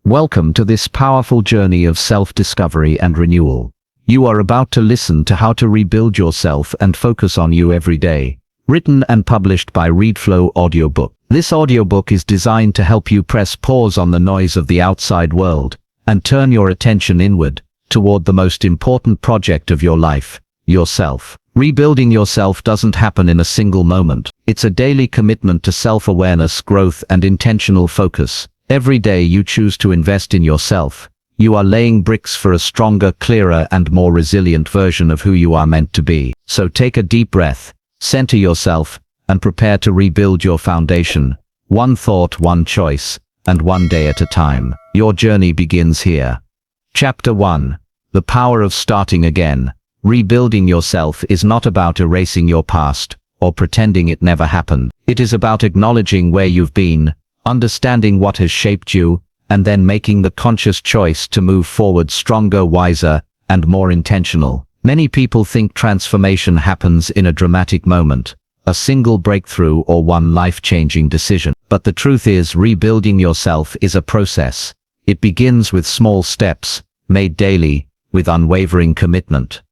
Welcome to this powerful journey of self-discovery and renewal. You are about to listen to how to rebuild yourself and focus on you every day. Written and published by ReadFlow Audiobook. This audiobook is designed to help you press pause on the noise of the outside world and turn your attention inward toward the most important project of your life, yourself. Rebuilding yourself doesn't happen in a single moment. It's a daily commitment to self-awareness, growth, and intentional focus. Every day you choose to invest in yourself, you are laying bricks for a stronger, clearer, and more resilient version of who you are meant to be. So take a deep breath, center yourself, and prepare to rebuild your foundation. One thought, one choice, and one day at a time. Your journey begins here. Chapter 1. The Power of Starting Again. Rebuilding yourself is not about erasing your past or pretending it never happened. It is about acknowledging where you've been, understanding what has shaped you, and then making the conscious choice to move forward stronger, wiser, and more intentional. Many people think transformation happens in a dramatic moment, a single breakthrough or one life-changing decision. But the truth is, rebuilding yourself is a process. It begins with small steps, made daily, with unwavering commitment.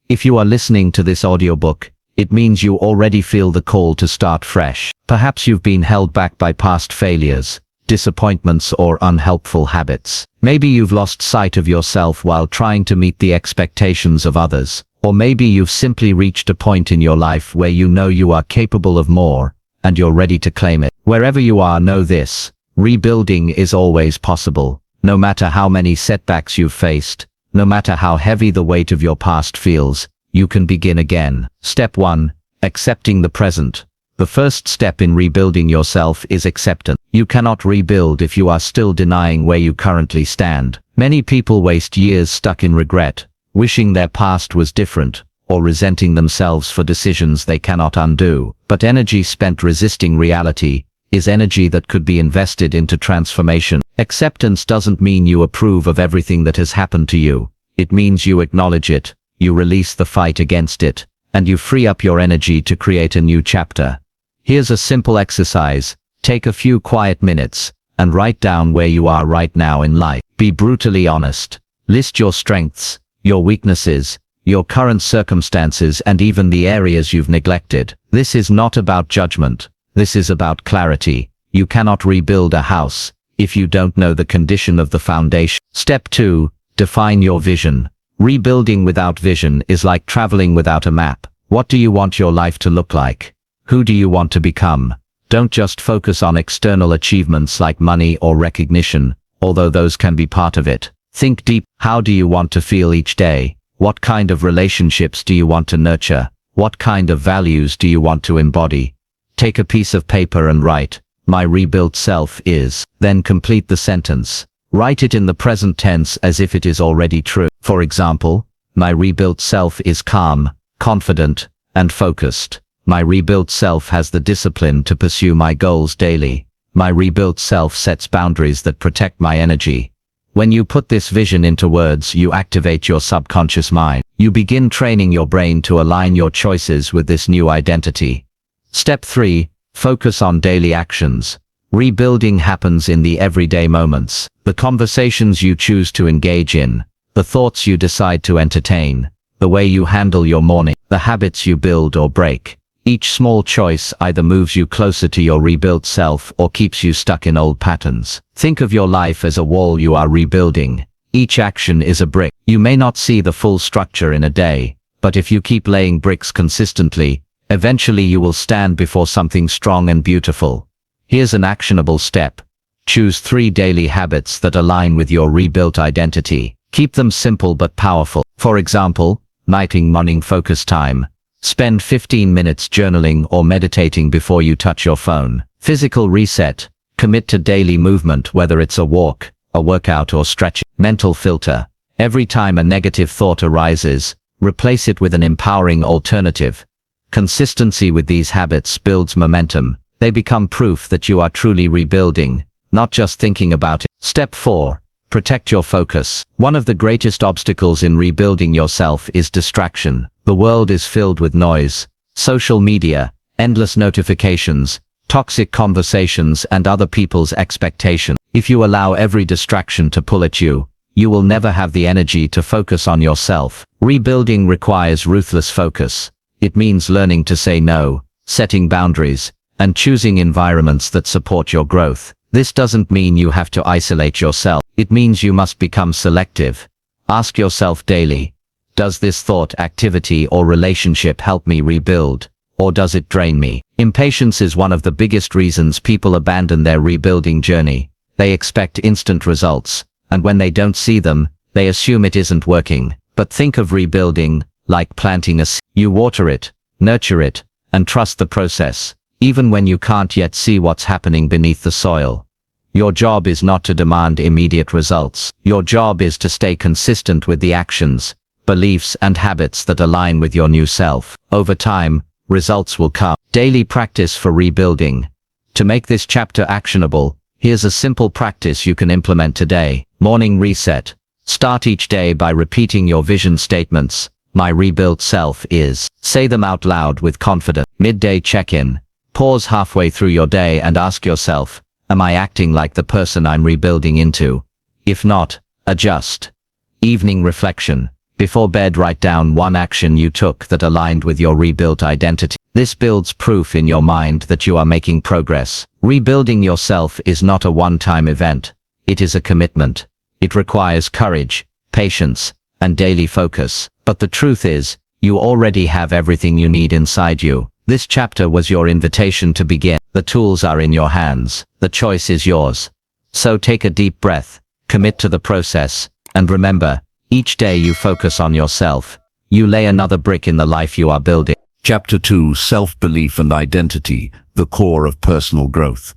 If you are listening to this audiobook, it means you already feel the call to start fresh. Perhaps you've been held back by past failures, disappointments, or unhelpful habits. Maybe you've lost sight of yourself while trying to meet the expectations of others. Or maybe you've simply reached a point in your life where you know you are capable of more, and you're ready to claim it. Wherever you are, know this: rebuilding is always possible. No matter how many setbacks you've faced, no matter how heavy the weight of your past feels, you can begin again. Step 1. Accepting the present. The first step in rebuilding yourself is acceptance. You cannot rebuild if you are still denying where you currently stand. Many people waste years stuck in regret, wishing their past was different, or resenting themselves for decisions they cannot undo. But energy spent resisting reality is energy that could be invested into transformation. Acceptance doesn't mean you approve of everything that has happened to you. It means you acknowledge it, you release the fight against it, and you free up your energy to create a new chapter. Here's a simple exercise. Take a few quiet minutes and write down where you are right now in life. Be brutally honest. List your strengths, your weaknesses, your current circumstances, and even the areas you've neglected. This is not about judgment. This is about clarity. You cannot rebuild a house if you don't know the condition of the foundation. Step 2. Define your vision. Rebuilding without vision is like traveling without a map. What do you want your life to look like? Who do you want to become? Don't just focus on external achievements like money or recognition, although those can be part of it. Think deep. How do you want to feel each day? What kind of relationships do you want to nurture? What kind of values do you want to embody? Take a piece of paper and write, "My rebuilt self is." Then complete the sentence. Write it in the present tense as if it is already true. For example, my rebuilt self is calm, confident, and focused. My rebuilt self has the discipline to pursue my goals daily. My rebuilt self sets boundaries that protect my energy. When you put this vision into words, you activate your subconscious mind. You begin training your brain to align your choices with this new identity. Step 3. Focus on daily actions. Rebuilding happens in the everyday moments. The conversations you choose to engage in, the thoughts you decide to entertain, the way you handle your morning, the habits you build or break. Each small choice either moves you closer to your rebuilt self or keeps you stuck in old patterns. Think of your life as a wall you are rebuilding. Each action is a brick. You may not see the full structure in a day, but if you keep laying bricks consistently, eventually you will stand before something strong and beautiful. Here's an actionable step. Choose 3 daily habits that align with your rebuilt identity. Keep them simple but powerful. For example, morning focus time. Spend 15 minutes journaling or meditating before you touch your phone. Physical reset. Commit to daily movement, whether it's a walk, a workout, or stretching. Mental filter. Every time a negative thought arises, replace it with an empowering alternative. Consistency with these habits builds momentum. They become proof that you are truly rebuilding, not just thinking about it. Step 4. Protect your focus. One of the greatest obstacles in rebuilding yourself is distraction. The world is filled with noise, social media, endless notifications, toxic conversations, and other people's expectations. If you allow every distraction to pull at you, you will never have the energy to focus on yourself. Rebuilding requires ruthless focus. It means learning to say no, setting boundaries, and choosing environments that support your growth. This doesn't mean you have to isolate yourself. It means you must become selective. Ask yourself daily, does this thought, activity, or relationship help me rebuild, or does it drain me? Impatience is one of the biggest reasons people abandon their rebuilding journey. They expect instant results, and when they don't see them, they assume it isn't working. But think of rebuilding like planting a seed. You water it, nurture it, and trust the process, even when you can't yet see what's happening beneath the soil. Your job is not to demand immediate results. Your job is to stay consistent with the actions, beliefs, and habits that align with your new self. Over time, results will come. Daily practice for rebuilding. To make this chapter actionable, here's a simple practice you can implement today. Morning reset. Start each day by repeating your vision statements. My rebuilt self is. Say them out loud with confidence. Midday check-in. Pause halfway through your day and ask yourself, am I acting like the person I'm rebuilding into? If not, adjust. Evening reflection. Before bed, write down one action you took that aligned with your rebuilt identity. This builds proof in your mind that you are making progress. Rebuilding yourself is not a one-time event. It is a commitment. It requires courage, patience, and daily focus. But the truth is, you already have everything you need inside you. This chapter was your invitation to begin. The tools are in your hands. The choice is yours. So take a deep breath, commit to the process, and remember, each day you focus on yourself, you lay another brick in the life you are building. Chapter 2: Self-Belief and Identity, the core of personal growth.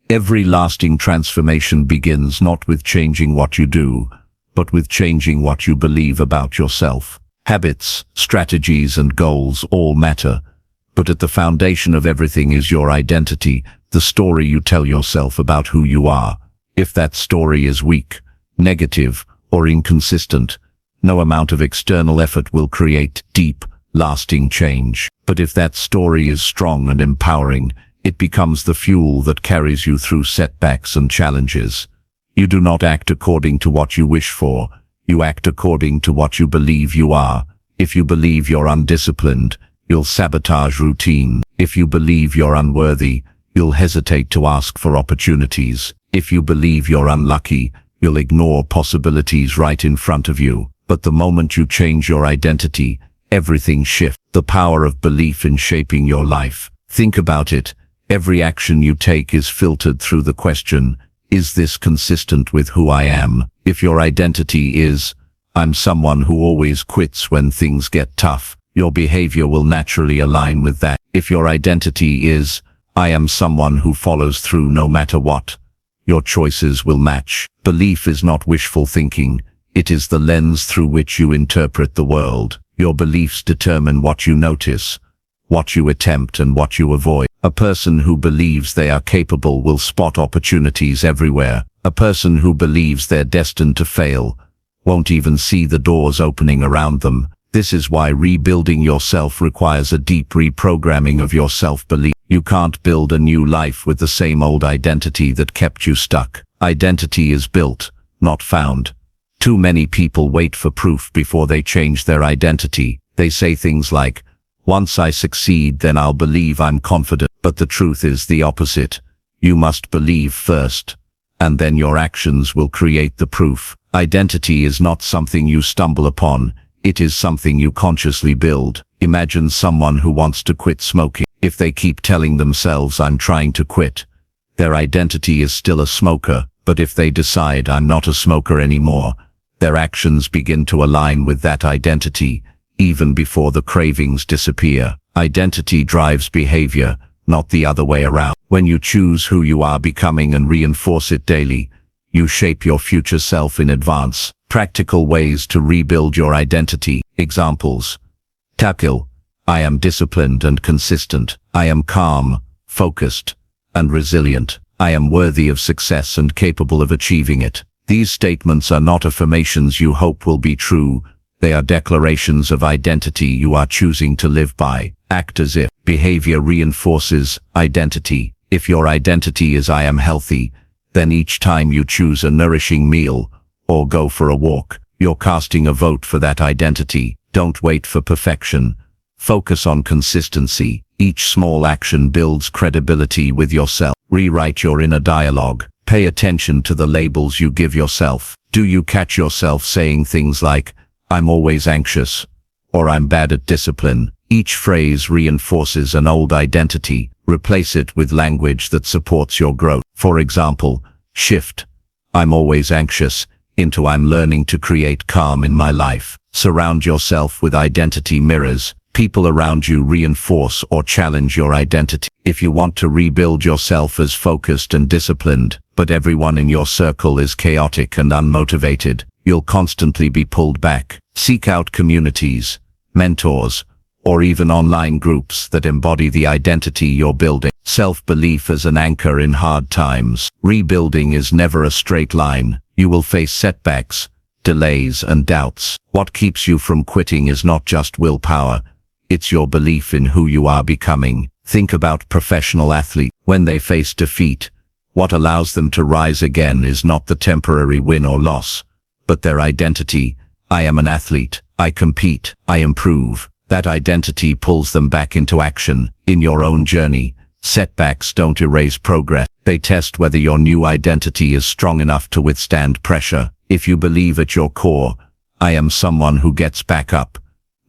Every lasting transformation begins not with changing what you do, but with changing what you believe about yourself. Habits, strategies, and goals all matter, but at the foundation of everything is your identity, the story you tell yourself about who you are. If that story is weak, negative, or inconsistent, no amount of external effort will create deep, lasting change. But if that story is strong and empowering, it becomes the fuel that carries you through setbacks and challenges. You do not act according to what you wish for, you act according to what you believe you are. If you believe you're undisciplined, you'll sabotage routine. If you believe you're unworthy, you'll hesitate to ask for opportunities. If you believe you're unlucky, you'll ignore possibilities right in front of you. But the moment you change your identity, everything shifts. The power of belief in shaping your life. Think about it. Every action you take is filtered through the question, is this consistent with who I am? If your identity is, I'm someone who always quits when things get tough, your behavior will naturally align with that. If your identity is, I am someone who follows through no matter what, your choices will match. Belief is not wishful thinking. It is the lens through which you interpret the world. Your beliefs determine what you notice, what you attempt, and what you avoid. A person who believes they are capable will spot opportunities everywhere. A person who believes they're destined to fail won't even see the doors opening around them. This is why rebuilding yourself requires a deep reprogramming of your self-belief. You can't build a new life with the same old identity that kept you stuck. Identity is built, not found. Too many people wait for proof before they change their identity. They say things like, once I succeed, then I'll believe I'm confident. But the truth is the opposite. You must believe first, and then your actions will create the proof. Identity is not something you stumble upon. It is something you consciously build. Imagine someone who wants to quit smoking. If they keep telling themselves, I'm trying to quit, their identity is still a smoker. But if they decide, I'm not a smoker anymore, their actions begin to align with that identity, even before the cravings disappear. Identity drives behavior, not the other way around. When you choose who you are becoming and reinforce it daily, you shape your future self in advance. Practical ways to rebuild your identity. Examples. Tackle. I am disciplined and consistent. I am calm, focused, and resilient. I am worthy of success and capable of achieving it. These statements are not affirmations you hope will be true. They are declarations of identity you are choosing to live by. Act as if. Behavior reinforces identity. If your identity is I am healthy, then each time you choose a nourishing meal or go for a walk, you're casting a vote for that identity. Don't wait for perfection. Focus on consistency. Each small action builds credibility with yourself. Rewrite your inner dialogue. Pay attention to the labels you give yourself. Do you catch yourself saying things like, I'm always anxious, or I'm bad at discipline? Each phrase reinforces an old identity. Replace it with language that supports your growth. For example, shift I'm always anxious into I'm learning to create calm in my life. Surround yourself with identity mirrors. People around you reinforce or challenge your identity. If you want to rebuild yourself as focused and disciplined, but everyone in your circle is chaotic and unmotivated, you'll constantly be pulled back. Seek out communities, mentors, or even online groups that embody the identity you're building. Self-belief as an anchor in hard times. Rebuilding is never a straight line. You will face setbacks, delays, and doubts. What keeps you from quitting is not just willpower. It's your belief in who you are becoming. Think about professional athletes. When they face defeat, what allows them to rise again is not the temporary win or loss, but their identity. I am an athlete. I compete. I improve. That identity pulls them back into action. In your own journey, setbacks don't erase progress. They test whether your new identity is strong enough to withstand pressure. If you believe at your core, I am someone who gets back up,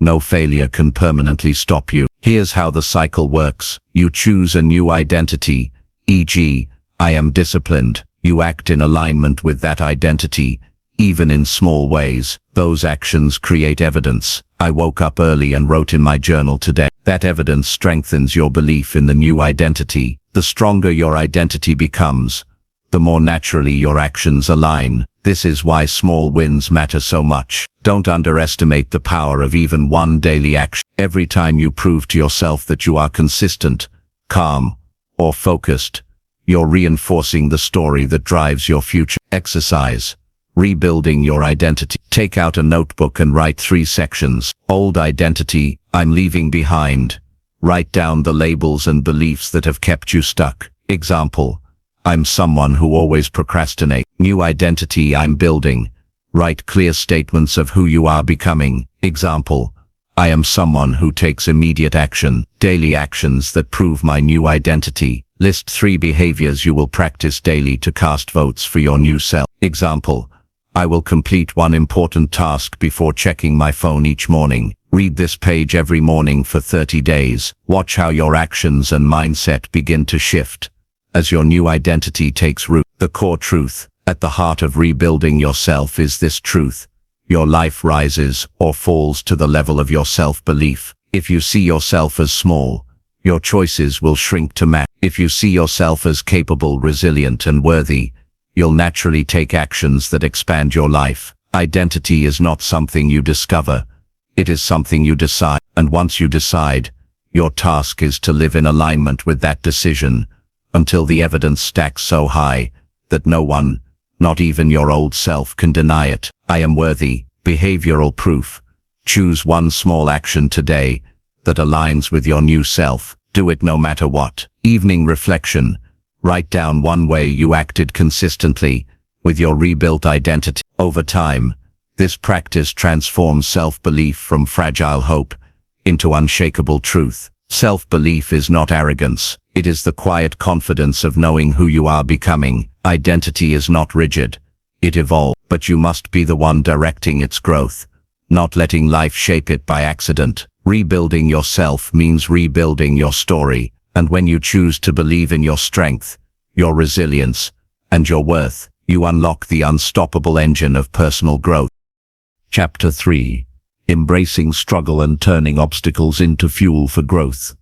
no failure can permanently stop you. Here's how the cycle works. You choose a new identity, e.g., I am disciplined. You act in alignment with that identity, even in small ways. Those actions create evidence. I woke up early and wrote in my journal today. That evidence strengthens your belief in the new identity. The stronger your identity becomes, the more naturally your actions align. This is why small wins matter so much. Don't underestimate the power of even one daily action. Every time you prove to yourself that you are consistent, calm, or focused, you're reinforcing the story that drives your future. Exercise. Rebuilding your identity. Take out a notebook and write 3 sections. Old identity, I'm leaving behind. Write down the labels and beliefs that have kept you stuck. Example, I'm someone who always procrastinates. New identity, I'm building. Write clear statements of who you are becoming. Example, I am someone who takes immediate action. Daily actions that prove my new identity. List 3 behaviors you will practice daily to cast votes for your new self. Example, I will complete 1 important task before checking my phone each morning. Read this page every morning for 30 days. Watch how your actions and mindset begin to shift as your new identity takes root. The core truth at the heart of rebuilding yourself is this truth. Your life rises or falls to the level of your self-belief. If you see yourself as small, your choices will shrink to match. If you see yourself as capable, resilient, and worthy, you'll naturally take actions that expand your life. Identity is not something you discover. It is something you decide. And once you decide, your task is to live in alignment with that decision until the evidence stacks so high that no one, not even your old self, can deny it. I am worthy. Behavioral proof. Choose 1 small action today that aligns with your new self. Do it no matter what. Evening reflection. Write down 1 way you acted consistently with your rebuilt identity. Over time, this practice transforms self-belief from fragile hope into unshakable truth. Self-belief is not arrogance. It is the quiet confidence of knowing who you are becoming. Identity is not rigid. It evolves, but you must be the one directing its growth, not letting life shape it by accident. Rebuilding yourself means rebuilding your story, and when you choose to believe in your strength, your resilience, and your worth, you unlock the unstoppable engine of personal growth. Chapter 3. Embracing struggle and turning obstacles into fuel for growth.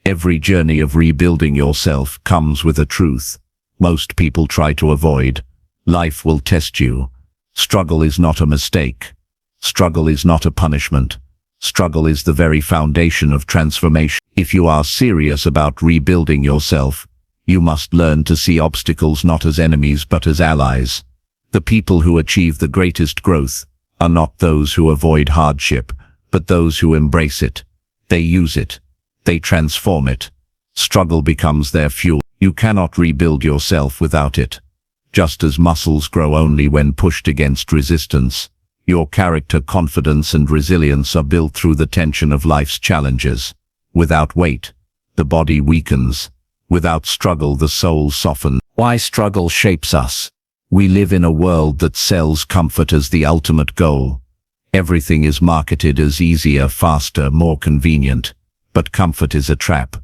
Every journey of rebuilding yourself comes with a truth most people try to avoid. Life will test you. Struggle is not a mistake. Struggle is not a punishment. Struggle is the very foundation of transformation. If you are serious about rebuilding yourself, you must learn to see obstacles not as enemies but as allies. The people who achieve the greatest growth are not those who avoid hardship, but those who embrace it. They use it. They transform it. Struggle becomes their fuel. You cannot rebuild yourself without it. Just as muscles grow only when pushed against resistance, your character, confidence, and resilience are built through the tension of life's challenges. Without weight, the body weakens. Without struggle, the soul softens. Why struggle shapes us? We live in a world that sells comfort as the ultimate goal. Everything is marketed as easier, faster, more convenient. But comfort is a trap.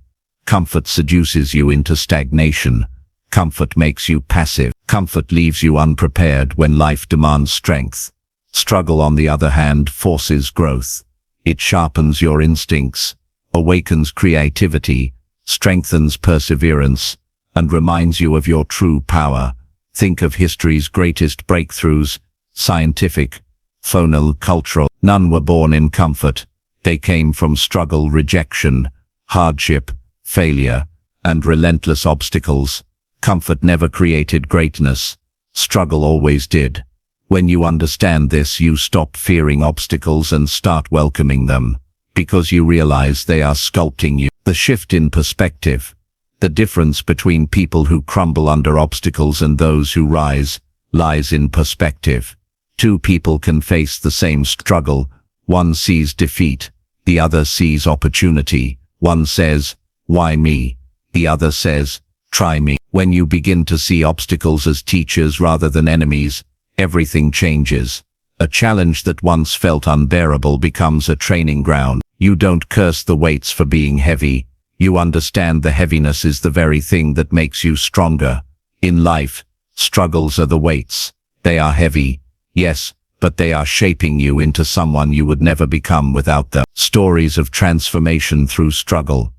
Comfort seduces you into stagnation. Comfort makes you passive. Comfort leaves you unprepared when life demands strength. Struggle, on the other hand, forces growth. It sharpens your instincts, awakens creativity, strengthens perseverance, and reminds you of your true power. Think of history's greatest breakthroughs, scientific, phonal, cultural. None were born in comfort. They came from struggle, rejection, hardship, failure, and relentless obstacles. Comfort never created greatness. Struggle always did. When you understand this, you stop fearing obstacles and start welcoming them, because you realize they are sculpting you. The shift in perspective. The difference between people who crumble under obstacles and those who rise, lies in perspective. Two people can face the same struggle. One sees defeat, the other sees opportunity. One says, "Why me?" The other says, "Try me." When you begin to see obstacles as teachers rather than enemies, everything changes. A challenge that once felt unbearable becomes a training ground. You don't curse the weights for being heavy. You understand the heaviness is the very thing that makes you stronger. In life, struggles are the weights. They are heavy, yes, but they are shaping you into someone you would never become without them. Stories of transformation through struggle.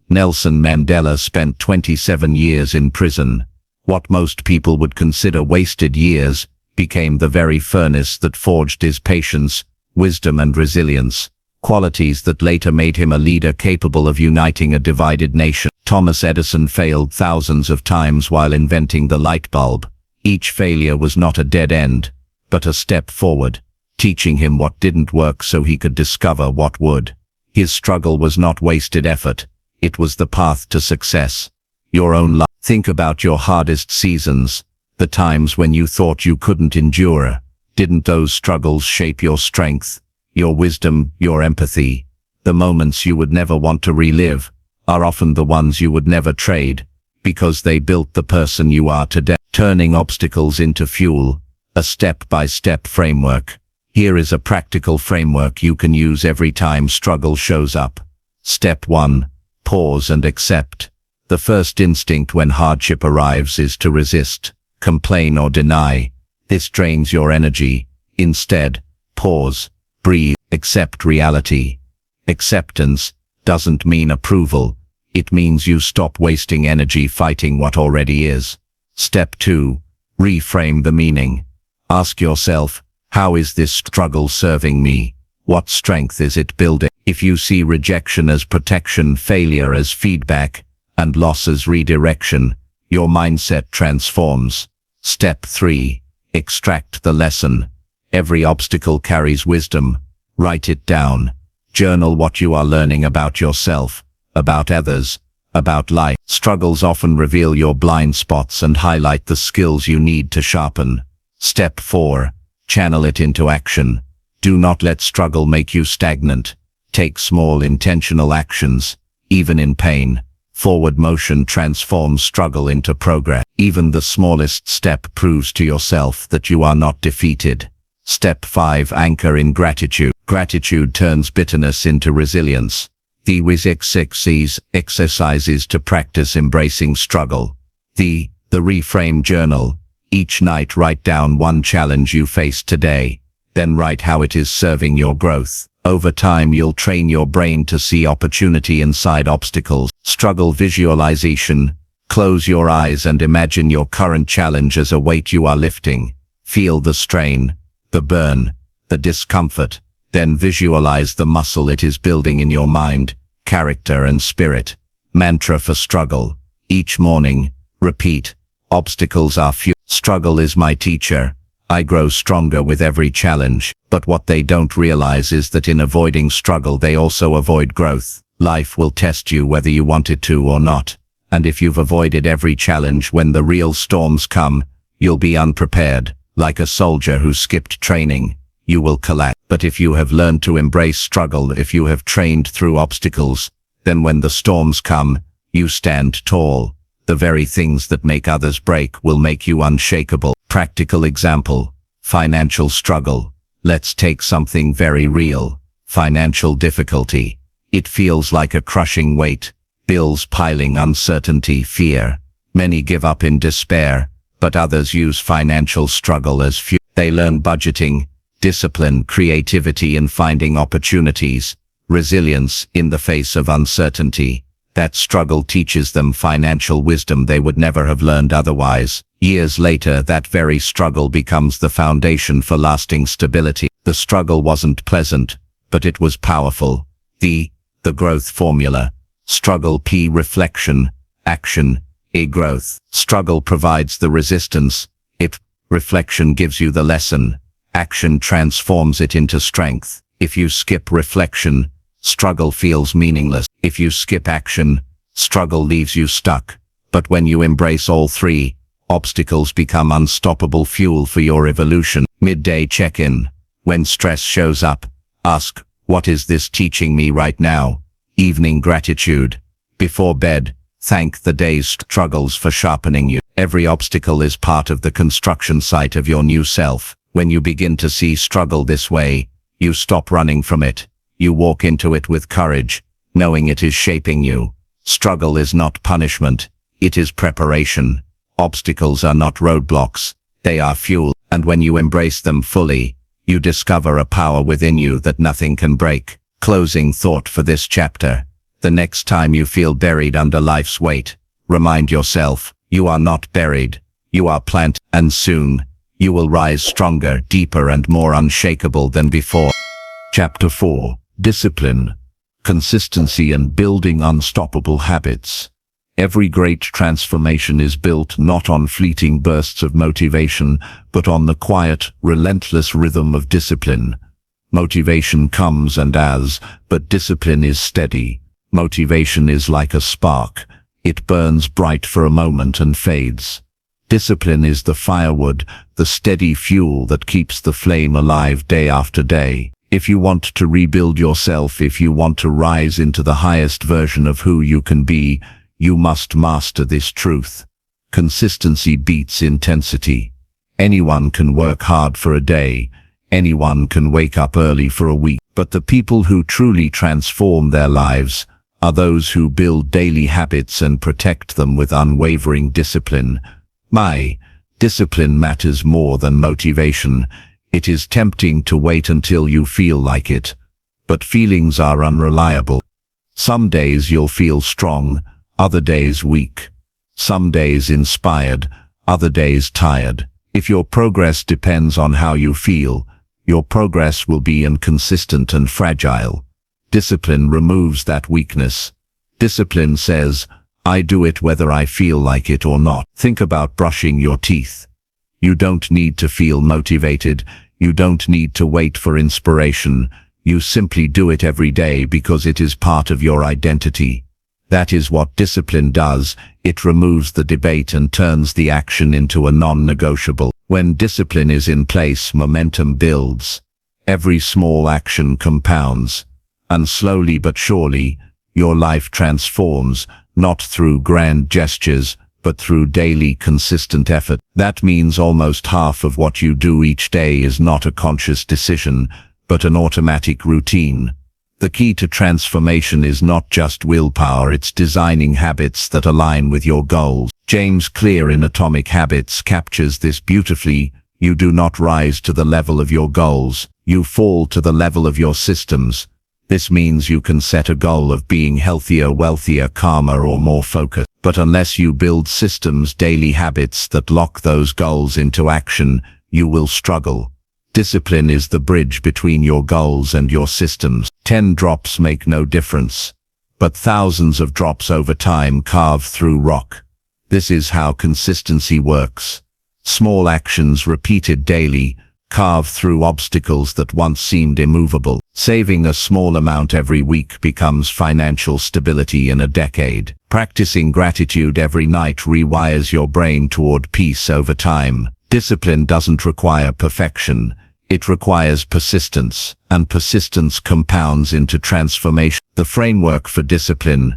Nelson Mandela spent 27 years in prison. What most people would consider wasted years became the very furnace that forged his patience, wisdom, and resilience. Qualities that later made him a leader capable of uniting a divided nation. Thomas Edison failed thousands of times while inventing the light bulb. Each failure was not a dead end, but a step forward, teaching him what didn't work so he could discover what would. His struggle was not wasted effort. It was the path to success. Your own life. Think about your hardest seasons, the times when you thought you couldn't endure. Didn't those struggles shape your strength, your wisdom, your empathy? The moments you would never want to relive are often the ones you would never trade, because they built the person you are today. Turning obstacles into fuel, a step-by-step framework. Here is a practical framework you can use every time struggle shows up. Step 1. Pause and accept. The first instinct when hardship arrives is to resist, complain, or deny. This drains your energy. Instead, pause, breathe, accept reality. Acceptance doesn't mean approval. It means you stop wasting energy fighting what already is. Step 2. Reframe the meaning. Ask yourself, how is this struggle serving me? What strength is it building? If you see rejection as protection, failure as feedback, and loss as redirection, your mindset transforms. Step 3. Extract the lesson. Every obstacle carries wisdom. Write it down. Journal what you are learning about yourself, about others, about life. Struggles often reveal your blind spots and highlight the skills you need to sharpen. Step 4. Channel it into action. Do not let struggle make you stagnant. Take small, intentional actions, even in pain. Forward motion transforms struggle into progress. Even the smallest step proves to yourself that you are not defeated. Step 5. Anchor in gratitude. Gratitude turns bitterness into resilience. The exercises to practice embracing struggle. The reframe journal. Each night write down one challenge you faced today. Then write how it is serving your growth. Over time, you'll train your brain to see opportunity inside obstacles. Struggle visualization. Close your eyes and imagine your current challenge as a weight you are lifting. Feel the strain, the burn, the discomfort. Then visualize the muscle it is building in your mind, character, and spirit. Mantra for struggle. Each morning, repeat, obstacles are few. Struggle is my teacher. I grow stronger with every challenge. But what they don't realize is that in avoiding struggle they also avoid growth. Life will test you whether you want it to or not. And if you've avoided every challenge, when the real storms come, you'll be unprepared. Like a soldier who skipped training, you will collapse. But if you have learned to embrace struggle, if you have trained through obstacles, then when the storms come, you stand tall. The very things that make others break will make you unshakable. Practical example: financial struggle. Let's take something very real. Financial difficulty. It feels like a crushing weight. Bills piling, uncertainty, fear. Many give up in despair, but others use financial struggle as fuel. They learn budgeting, discipline, creativity in finding opportunities, resilience in the face of uncertainty. That struggle teaches them financial wisdom they would never have learned otherwise. Years later, that very struggle becomes the foundation for lasting stability. The struggle wasn't pleasant, but it was powerful. The growth formula. Struggle P, reflection, action, E, growth. Struggle provides the resistance. Reflection gives you the lesson. Action transforms it into strength. If you skip reflection, struggle feels meaningless. If you skip action, struggle leaves you stuck. But when you embrace all three, obstacles become unstoppable fuel for your evolution. Midday check-in. When stress shows up, ask, what is this teaching me right now? Evening gratitude. Before bed, thank the day's struggles for sharpening you. Every obstacle is part of the construction site of your new self. When you begin to see struggle this way, you stop running from it. You walk into it with courage, knowing it is shaping you. Struggle is not punishment, it is preparation. Obstacles are not roadblocks, they are fuel. And when you embrace them fully, you discover a power within you that nothing can break. Closing thought for this chapter. The next time you feel buried under life's weight, remind yourself, you are not buried, you are planted, and soon, you will rise stronger, deeper, and more unshakable than before. Chapter 4. Discipline, consistency, and building unstoppable habits. Every great transformation is built not on fleeting bursts of motivation, but on the quiet, relentless rhythm of discipline. Motivation comes and as, but discipline is steady. Motivation is like a spark. It burns bright for a moment and fades. Discipline is the firewood, the steady fuel that keeps the flame alive day after day. If you want to rebuild yourself, if you want to rise into the highest version of who you can be, you must master this truth. Consistency beats intensity. Anyone can work hard for a day. Anyone can wake up early for a week. But the people who truly transform their lives are those who build daily habits and protect them with unwavering discipline. Discipline matters more than motivation. It is tempting to wait until you feel like it, but feelings are unreliable. Some days you'll feel strong, other days weak. Some days inspired, other days tired. If your progress depends on how you feel, your progress will be inconsistent and fragile. Discipline removes that weakness. Discipline says, I do it whether I feel like it or not. Think about brushing your teeth. You don't need to feel motivated. You don't need to wait for inspiration. You simply do it every day because it is part of your identity. That is what discipline does. It removes the debate and turns the action into a non-negotiable. When discipline is in place, momentum builds. Every small action compounds. And slowly but surely, your life transforms, not through grand gestures, but through daily consistent effort. That means almost half of what you do each day is not a conscious decision, but an automatic routine. The key to transformation is not just willpower, it's designing habits that align with your goals. James Clear in Atomic Habits captures this beautifully. You do not rise to the level of your goals, you fall to the level of your systems. This means you can set a goal of being healthier, wealthier, calmer, or more focused. But unless you build systems, daily habits that lock those goals into action, you will struggle. Discipline is the bridge between your goals and your systems. 10 drops make no difference, but thousands of drops over time carve through rock. This is how consistency works. Small actions repeated daily, Carve through obstacles that once seemed immovable. Saving a small amount every week becomes financial stability in a decade. Practicing gratitude every night rewires your brain toward peace over time. Discipline doesn't require perfection. It requires persistence, and persistence compounds into transformation. The framework for discipline.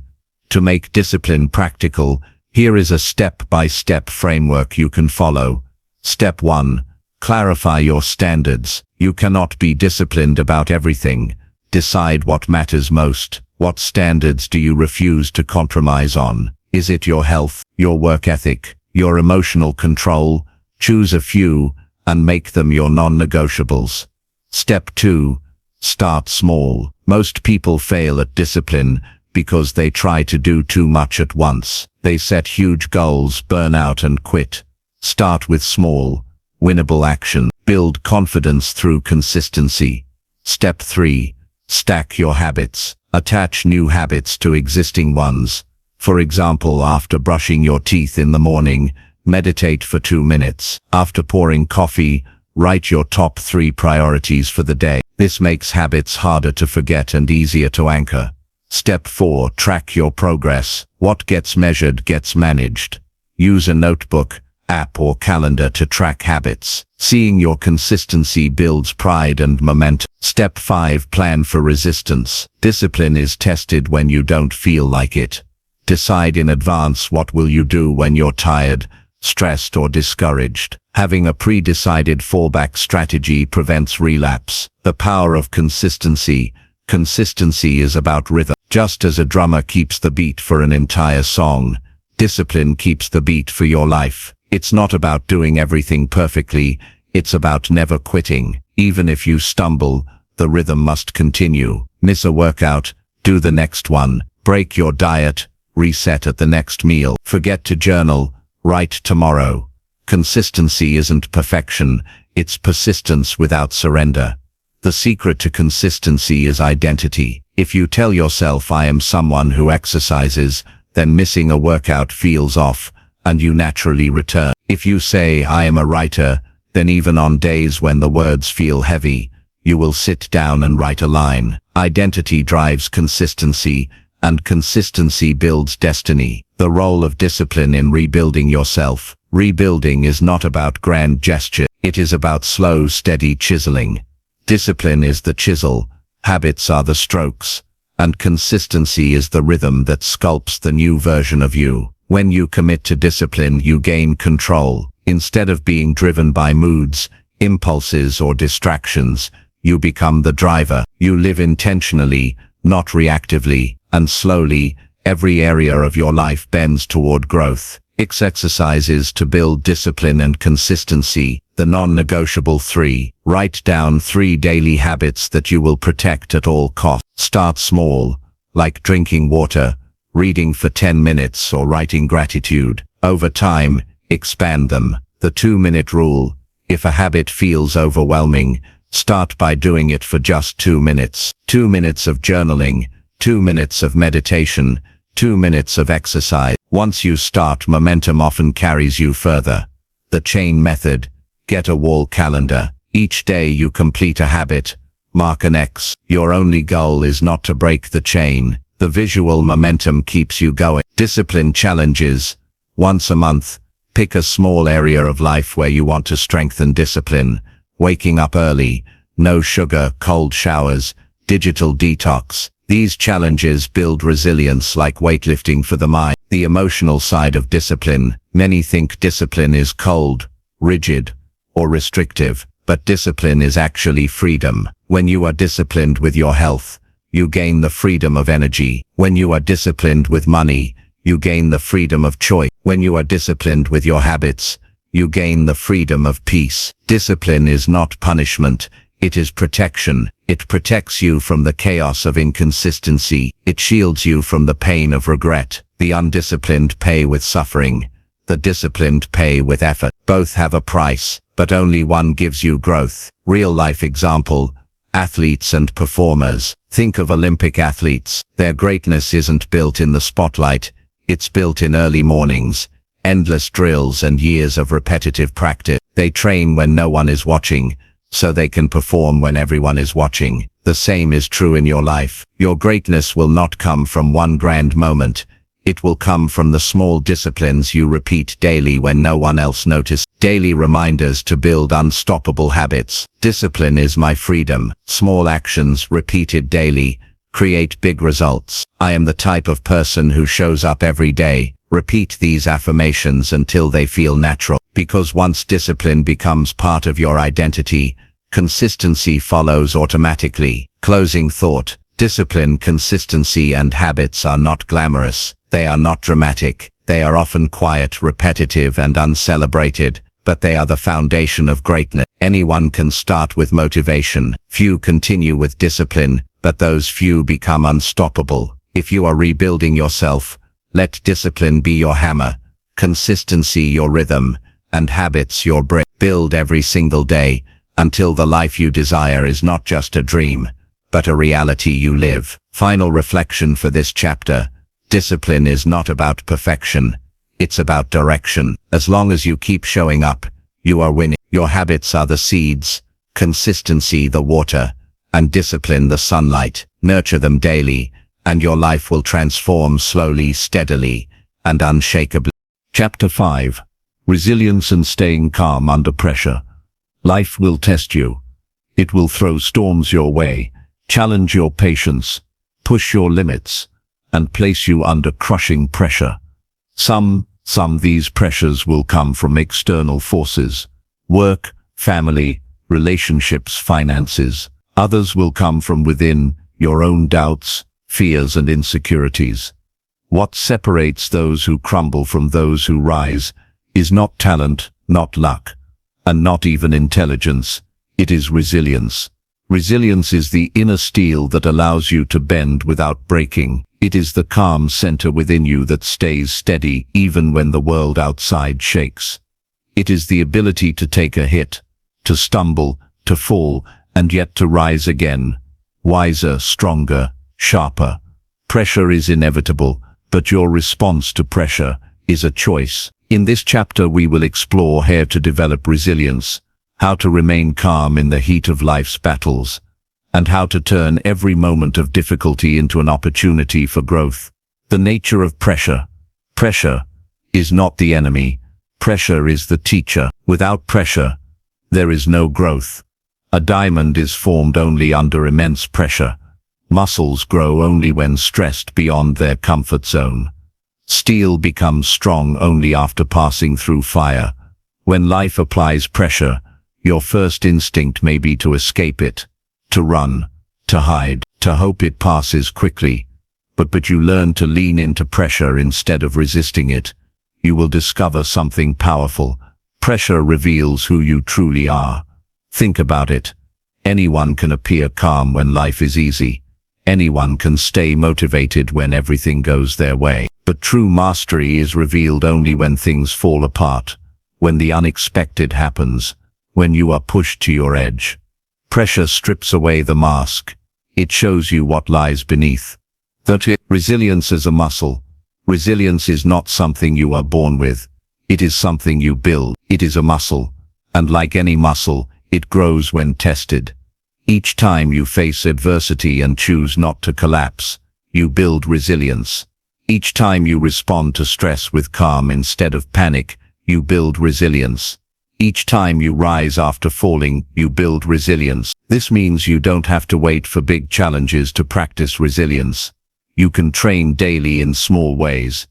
To make discipline practical, here is a step-by-step framework you can follow. Step 1. Clarify your standards. You cannot be disciplined about everything. Decide what matters most. What standards do you refuse to compromise on? Is it your health, your work ethic, your emotional control? Choose a few and make them your non-negotiables. Step 2. Start small. Most people fail at discipline because they try to do too much at once. They set huge goals, burn out and quit. Start with small, winnable action. Build confidence through consistency. Step 3. Stack your habits. Attach new habits to existing ones. For example, after brushing your teeth in the morning, meditate for 2 minutes. After pouring coffee, write your top 3 priorities for the day. This makes habits harder to forget and easier to anchor. Step 4. Track your progress. What gets measured gets managed. Use a notebook, app or calendar to track habits. Seeing your consistency builds pride and momentum. Step 5. Plan for resistance. Discipline is tested when you don't feel like it. Decide in advance what will you do when you're tired, stressed or discouraged. Having a pre-decided fallback strategy prevents relapse. The power of consistency. Consistency is about rhythm. Just as a drummer keeps the beat for an entire song, discipline keeps the beat for your life. It's not about doing everything perfectly, it's about never quitting. Even if you stumble, the rhythm must continue. Miss a workout, do the next one. Break your diet, reset at the next meal. Forget to journal, write tomorrow. Consistency isn't perfection, it's persistence without surrender. The secret to consistency is identity. If you tell yourself I am someone who exercises, then missing a workout feels off, and you naturally return. If you say I am a writer, then even on days when the words feel heavy, you will sit down and write a line. Identity drives consistency, and consistency builds destiny. The role of discipline in rebuilding yourself. Rebuilding is not about grand gesture, it is about slow, steady chiseling. Discipline is the chisel, habits are the strokes, and consistency is the rhythm that sculpts the new version of you. When you commit to discipline, you gain control. Instead of being driven by moods, impulses, or distractions, you become the driver. You live intentionally, not reactively, and slowly, every area of your life bends toward growth. Exercises to build discipline and consistency. The non-negotiable 3. Write down 3 daily habits that you will protect at all costs. Start small, like drinking water, reading for 10 minutes, or writing gratitude. Over time, expand them. The 2-minute rule. If a habit feels overwhelming, start by doing it for just 2 minutes. 2 minutes of journaling, 2 minutes of meditation, 2 minutes of exercise. Once you start, momentum often carries you further. The chain method. Get a wall calendar. Each day you complete a habit, mark an X. Your only goal is not to break the chain. The visual momentum keeps you going. Discipline challenges. Once a month, pick a small area of life where you want to strengthen discipline. Waking up early, no sugar, cold showers, digital detox. These challenges build resilience like weightlifting for the mind. The emotional side of discipline. Many think discipline is cold, rigid, or restrictive, but discipline is actually freedom. When you are disciplined with your health, you gain the freedom of energy. When you are disciplined with money, you gain the freedom of choice. When you are disciplined with your habits, you gain the freedom of peace. Discipline is not punishment, it is protection. It protects you from the chaos of inconsistency. It shields you from the pain of regret. The undisciplined pay with suffering. The disciplined pay with effort. Both have a price, but only one gives you growth. Real-life example. Athletes and performers. Think of Olympic athletes. Their greatness isn't built in the spotlight. It's built in early mornings, endless drills and years of repetitive practice. They train when no one is watching, so they can perform when everyone is watching. The same is true in your life. Your greatness will not come from one grand moment. It will come from the small disciplines you repeat daily when no one else notices. Daily reminders to build unstoppable habits. Discipline is my freedom. Small actions repeated daily create big results. I am the type of person who shows up every day. Repeat these affirmations until they feel natural. Because once discipline becomes part of your identity, consistency follows automatically. Closing thought. Discipline, consistency, and habits are not glamorous. They are not dramatic. They are often quiet, repetitive, and uncelebrated, but they are the foundation of greatness. Anyone can start with motivation. Few continue with discipline, but those few become unstoppable. If you are rebuilding yourself, let discipline be your hammer, consistency your rhythm, and habits your brick. Build every single day, until the life you desire is not just a dream, but a reality you live. Final reflection for this chapter. Discipline is not about perfection. It's about direction. As long as you keep showing up, you are winning. Your habits are the seeds, consistency the water, and discipline the sunlight. Nurture them daily, and your life will transform slowly, steadily, and unshakably. Chapter 5. Resilience and staying calm under pressure. Life will test you. It will throw storms your way, challenge your patience, push your limits, and place you under crushing pressure. Some these pressures will come from external forces, work, family, relationships, finances. Others will come from within, your own doubts, fears, and insecurities. What separates those who crumble from those who rise is not talent, not luck, and not even intelligence. It is resilience. Resilience is the inner steel that allows you to bend without breaking. It is the calm center within you that stays steady even when the world outside shakes. It is the ability to take a hit, to stumble, to fall, and yet to rise again, wiser, stronger, sharper. Pressure is inevitable, but your response to pressure is a choice. In this chapter we will explore how to develop resilience, how to remain calm in the heat of life's battles, and how to turn every moment of difficulty into an opportunity for growth. The nature of pressure. Pressure is not the enemy. Pressure is the teacher. Without pressure, there is no growth. A diamond is formed only under immense pressure. Muscles grow only when stressed beyond their comfort zone. Steel becomes strong only after passing through fire. When life applies pressure, your first instinct may be to escape it, to run, to hide, to hope it passes quickly. But you learn to lean into pressure instead of resisting it. You will discover something powerful. Pressure reveals who you truly are. Think about it. Anyone can appear calm when life is easy. Anyone can stay motivated when everything goes their way. But true mastery is revealed only when things fall apart, when the unexpected happens, when you are pushed to your edge. Pressure strips away the mask. It shows you what lies beneath. Resilience is a muscle. Resilience is not something you are born with. It is something you build. It is a muscle, and like any muscle, it grows when tested. Each time you face adversity and choose not to collapse, you build resilience. Each time you respond to stress with calm instead of panic, you build resilience. Each time you rise after falling, you build resilience. This means you don't have to wait for big challenges to practice resilience. You can train daily in small ways.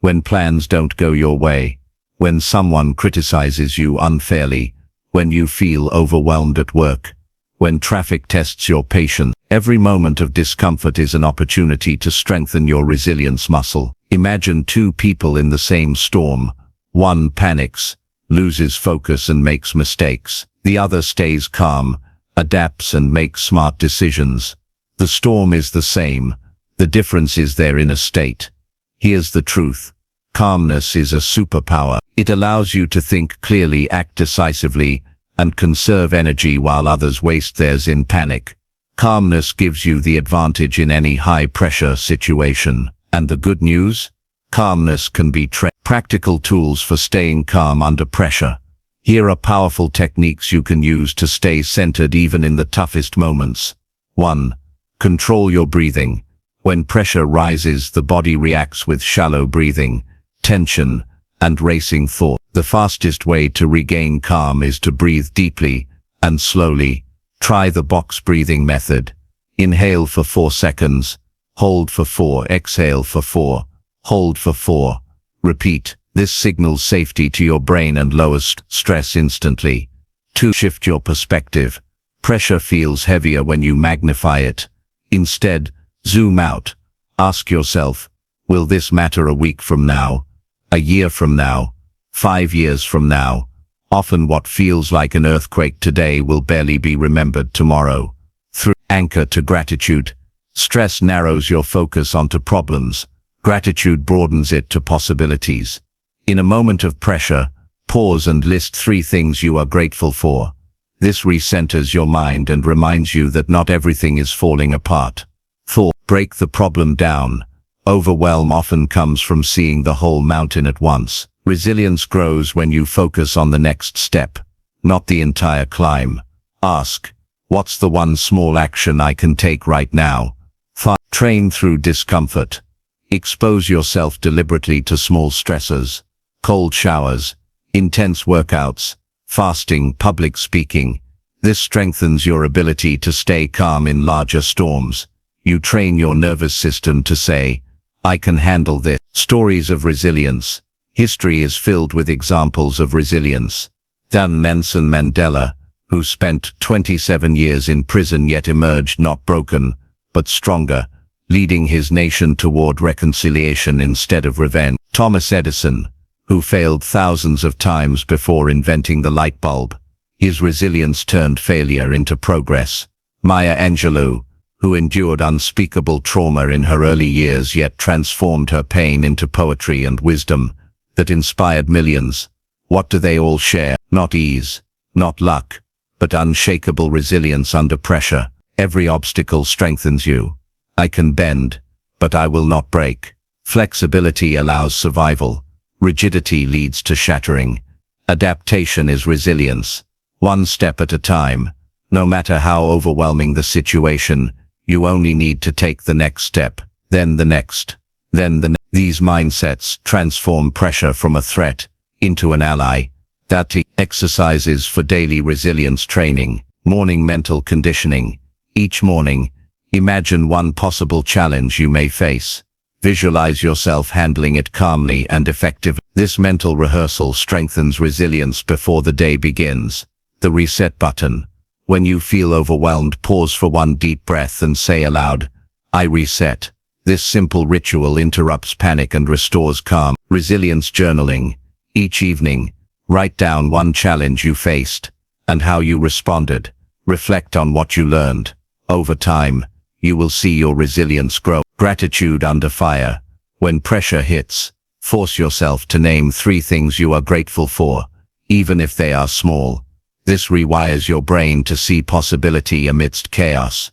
When plans don't go your way, when someone criticizes you unfairly, when you feel overwhelmed at work, when traffic tests your patience. Every moment of discomfort is an opportunity to strengthen your resilience muscle. Imagine two people in the same storm. One panics, loses focus and makes mistakes. The other stays calm, adapts and makes smart decisions. The storm is the same. The difference is their inner state. Here's the truth. Calmness is a superpower. It allows you to think clearly, act decisively, and conserve energy while others waste theirs in panic. Calmness gives you the advantage in any high-pressure situation. And the good news? Calmness can be trained. Practical tools for staying calm under pressure. Here are powerful techniques you can use to stay centered even in the toughest moments. 1. Control your breathing. When pressure rises, the body reacts with shallow breathing, tension, and racing thought. The fastest way to regain calm is to breathe deeply and slowly. Try the box breathing method. Inhale for 4 seconds, hold for 4, exhale for 4, hold for 4. Repeat. This signals safety to your brain and lowers stress instantly. 2. Shift your perspective. Pressure feels heavier when you magnify it. Instead, zoom out. Ask yourself, will this matter a week from now, a year from now, 5 years from now? Often what feels like an earthquake today will barely be remembered tomorrow. 3. Anchor to gratitude. Stress narrows your focus onto problems. Gratitude broadens it to possibilities. In a moment of pressure, pause and list 3 things you are grateful for. This recenters your mind and reminds you that not everything is falling apart. 4. Break the problem down. Overwhelm often comes from seeing the whole mountain at once. Resilience grows when you focus on the next step, not the entire climb. Ask, what's the one small action I can take right now? 5. Train through discomfort. Expose yourself deliberately to small stressors. Cold showers, intense workouts, fasting, public speaking. This strengthens your ability to stay calm in larger storms. You train your nervous system to say, I can handle this. Stories of resilience. History is filled with examples of resilience. Nelson Mandela, who spent 27 years in prison yet emerged not broken, but stronger, leading his nation toward reconciliation instead of revenge. Thomas Edison, who failed thousands of times before inventing the light bulb. His resilience turned failure into progress. Maya Angelou, who endured unspeakable trauma in her early years yet transformed her pain into poetry and wisdom that inspired millions. What do they all share? Not ease, not luck, but unshakable resilience under pressure. Every obstacle strengthens you. I can bend, but I will not break. Flexibility allows survival. Rigidity leads to shattering. Adaptation is resilience. One step at a time. No matter how overwhelming the situation, you only need to take the next step, then the next, then the next. These mindsets transform pressure from a threat into an ally. Exercises for daily resilience training. Morning mental conditioning. Each morning, imagine one possible challenge you may face. Visualize yourself handling it calmly and effectively. This mental rehearsal strengthens resilience before the day begins. The reset button. When you feel overwhelmed, pause for one deep breath and say aloud, I reset. This simple ritual interrupts panic and restores calm. Resilience journaling. Each evening, write down one challenge you faced and how you responded. Reflect on what you learned. Over time, you will see your resilience grow. Gratitude under fire. When pressure hits, force yourself to name 3 things you are grateful for, even if they are small. This rewires your brain to see possibility amidst chaos.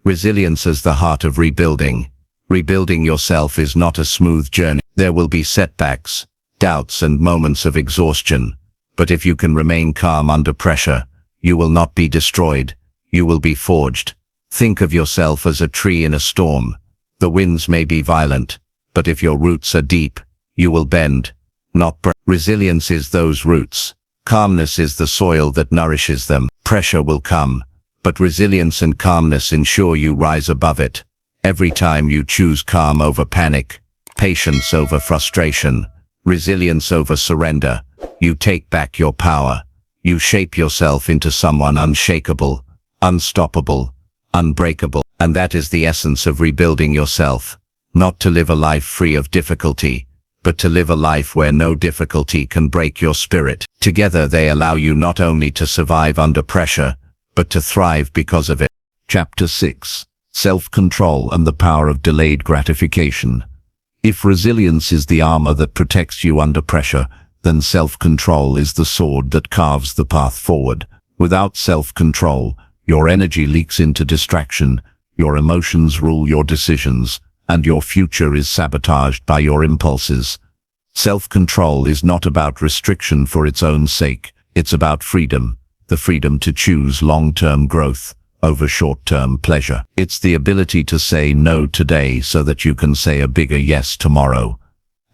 Resilience is the heart of rebuilding. Rebuilding yourself is not a smooth journey. There will be setbacks, doubts, and moments of exhaustion. But if you can remain calm under pressure, you will not be destroyed. You will be forged. Think of yourself as a tree in a storm. The winds may be violent, but if your roots are deep, you will bend, not break. Resilience is those roots. Calmness is the soil that nourishes them. Pressure will come, but resilience and calmness ensure you rise above it. Every time you choose calm over panic, patience over frustration, resilience over surrender, you take back your power. You shape yourself into someone unshakable, unstoppable, unbreakable. And that is the essence of rebuilding yourself. Not to live a life free of difficulty, but to live a life where no difficulty can break your spirit. Together they allow you not only to survive under pressure, but to thrive because of it. Chapter 6. Self-control and the power of delayed gratification. If resilience is the armor that protects you under pressure, then self-control is the sword that carves the path forward. Without self-control, your energy leaks into distraction, your emotions rule your decisions, and your future is sabotaged by your impulses. Self-control is not about restriction for its own sake. It's about freedom, the freedom to choose long-term growth over short-term pleasure. It's the ability to say no today so that you can say a bigger yes tomorrow.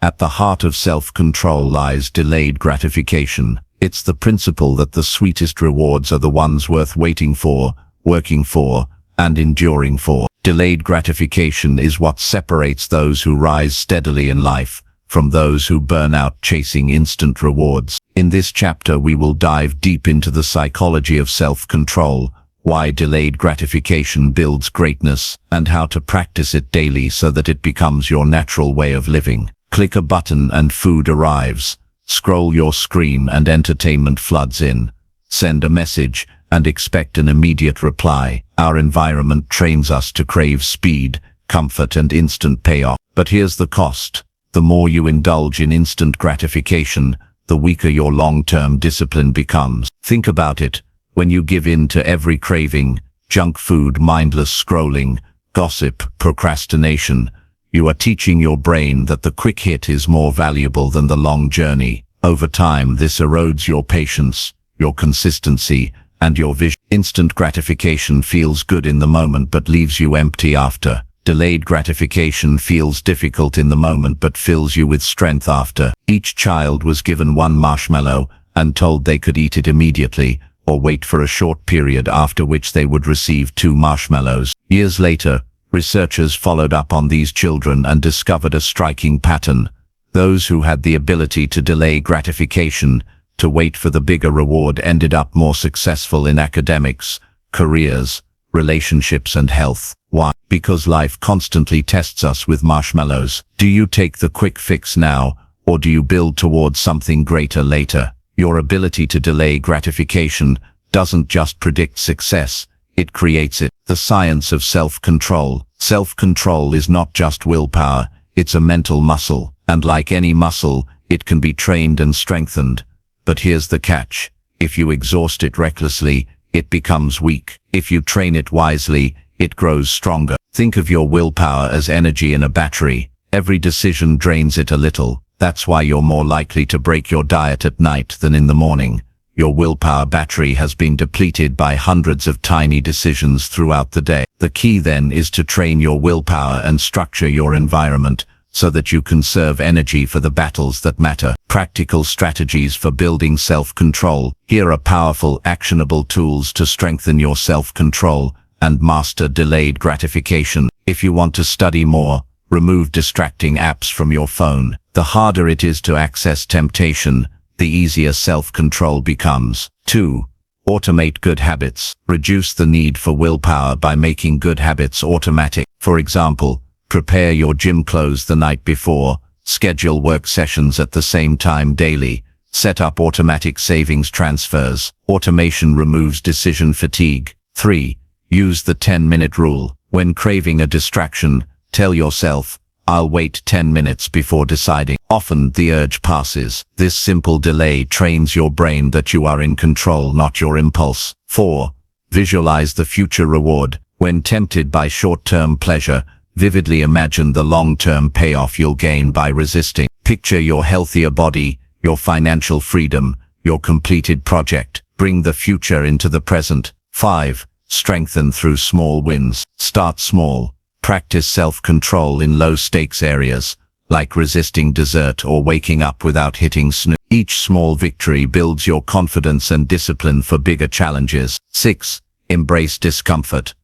At the heart of self-control lies delayed gratification. It's the principle that the sweetest rewards are the ones worth waiting for, working for, and enduring for. Delayed gratification is what separates those who rise steadily in life from those who burn out chasing instant rewards. In this chapter, we will dive deep into the psychology of self-control, why delayed gratification builds greatness, and how to practice it daily so that it becomes your natural way of living. Click a button and food arrives. Scroll your screen and entertainment floods in. Send a message and expect an immediate reply. Our environment trains us to crave speed, comfort, and instant payoff. But here's the cost. The more you indulge in instant gratification, the weaker your long-term discipline becomes. Think about it. When you give in to every craving, junk food, mindless scrolling, gossip, procrastination, you are teaching your brain that the quick hit is more valuable than the long journey. Over time, this erodes your patience, your consistency, and your vision. Instant gratification feels good in the moment but leaves you empty after. Delayed gratification feels difficult in the moment but fills you with strength after. Each child was given one marshmallow and told they could eat it immediately, or wait for a short period after which they would receive 2 marshmallows. Years later, researchers followed up on these children and discovered a striking pattern. Those who had the ability to delay gratification, to wait for the bigger reward, ended up more successful in academics, careers, relationships, and health. Why? Because life constantly tests us with marshmallows. Do you take the quick fix now, or do you build towards something greater later? Your ability to delay gratification doesn't just predict success, it creates it. The science of self-control. Self-control is not just willpower, it's a mental muscle, and like any muscle, it can be trained and strengthened. But here's the catch. If you exhaust it recklessly, it becomes weak. If you train it wisely, it grows stronger. Think of your willpower as energy in a battery. Every decision drains it a little. That's why you're more likely to break your diet at night than in the morning. Your willpower battery has been depleted by hundreds of tiny decisions throughout the day. The key then is to train your willpower and structure your environment so that you conserve energy for the battles that matter. Practical strategies for building self-control. Here are powerful, actionable tools to strengthen your self-control and master delayed gratification. If you want to study more, remove distracting apps from your phone. The harder it is to access temptation, the easier self-control becomes. 2. Automate good habits. Reduce the need for willpower by making good habits automatic. For example, prepare your gym clothes the night before, schedule work sessions at the same time daily, set up automatic savings transfers. Automation removes decision fatigue. 3. Use the 10-minute rule. When craving a distraction, tell yourself, I'll wait 10 minutes before deciding. Often the urge passes. This simple delay trains your brain that you are in control, not your impulse. 4. Visualize the future reward. When tempted by short-term pleasure, vividly imagine the long-term payoff you'll gain by resisting. Picture your healthier body, your financial freedom, your completed project. Bring the future into the present. 5. Strengthen through small wins. Start small. Practice self-control in low-stakes areas, like resisting dessert or waking up without hitting snooze. Each small victory builds your confidence and discipline for bigger challenges. 6. Embrace discomfort.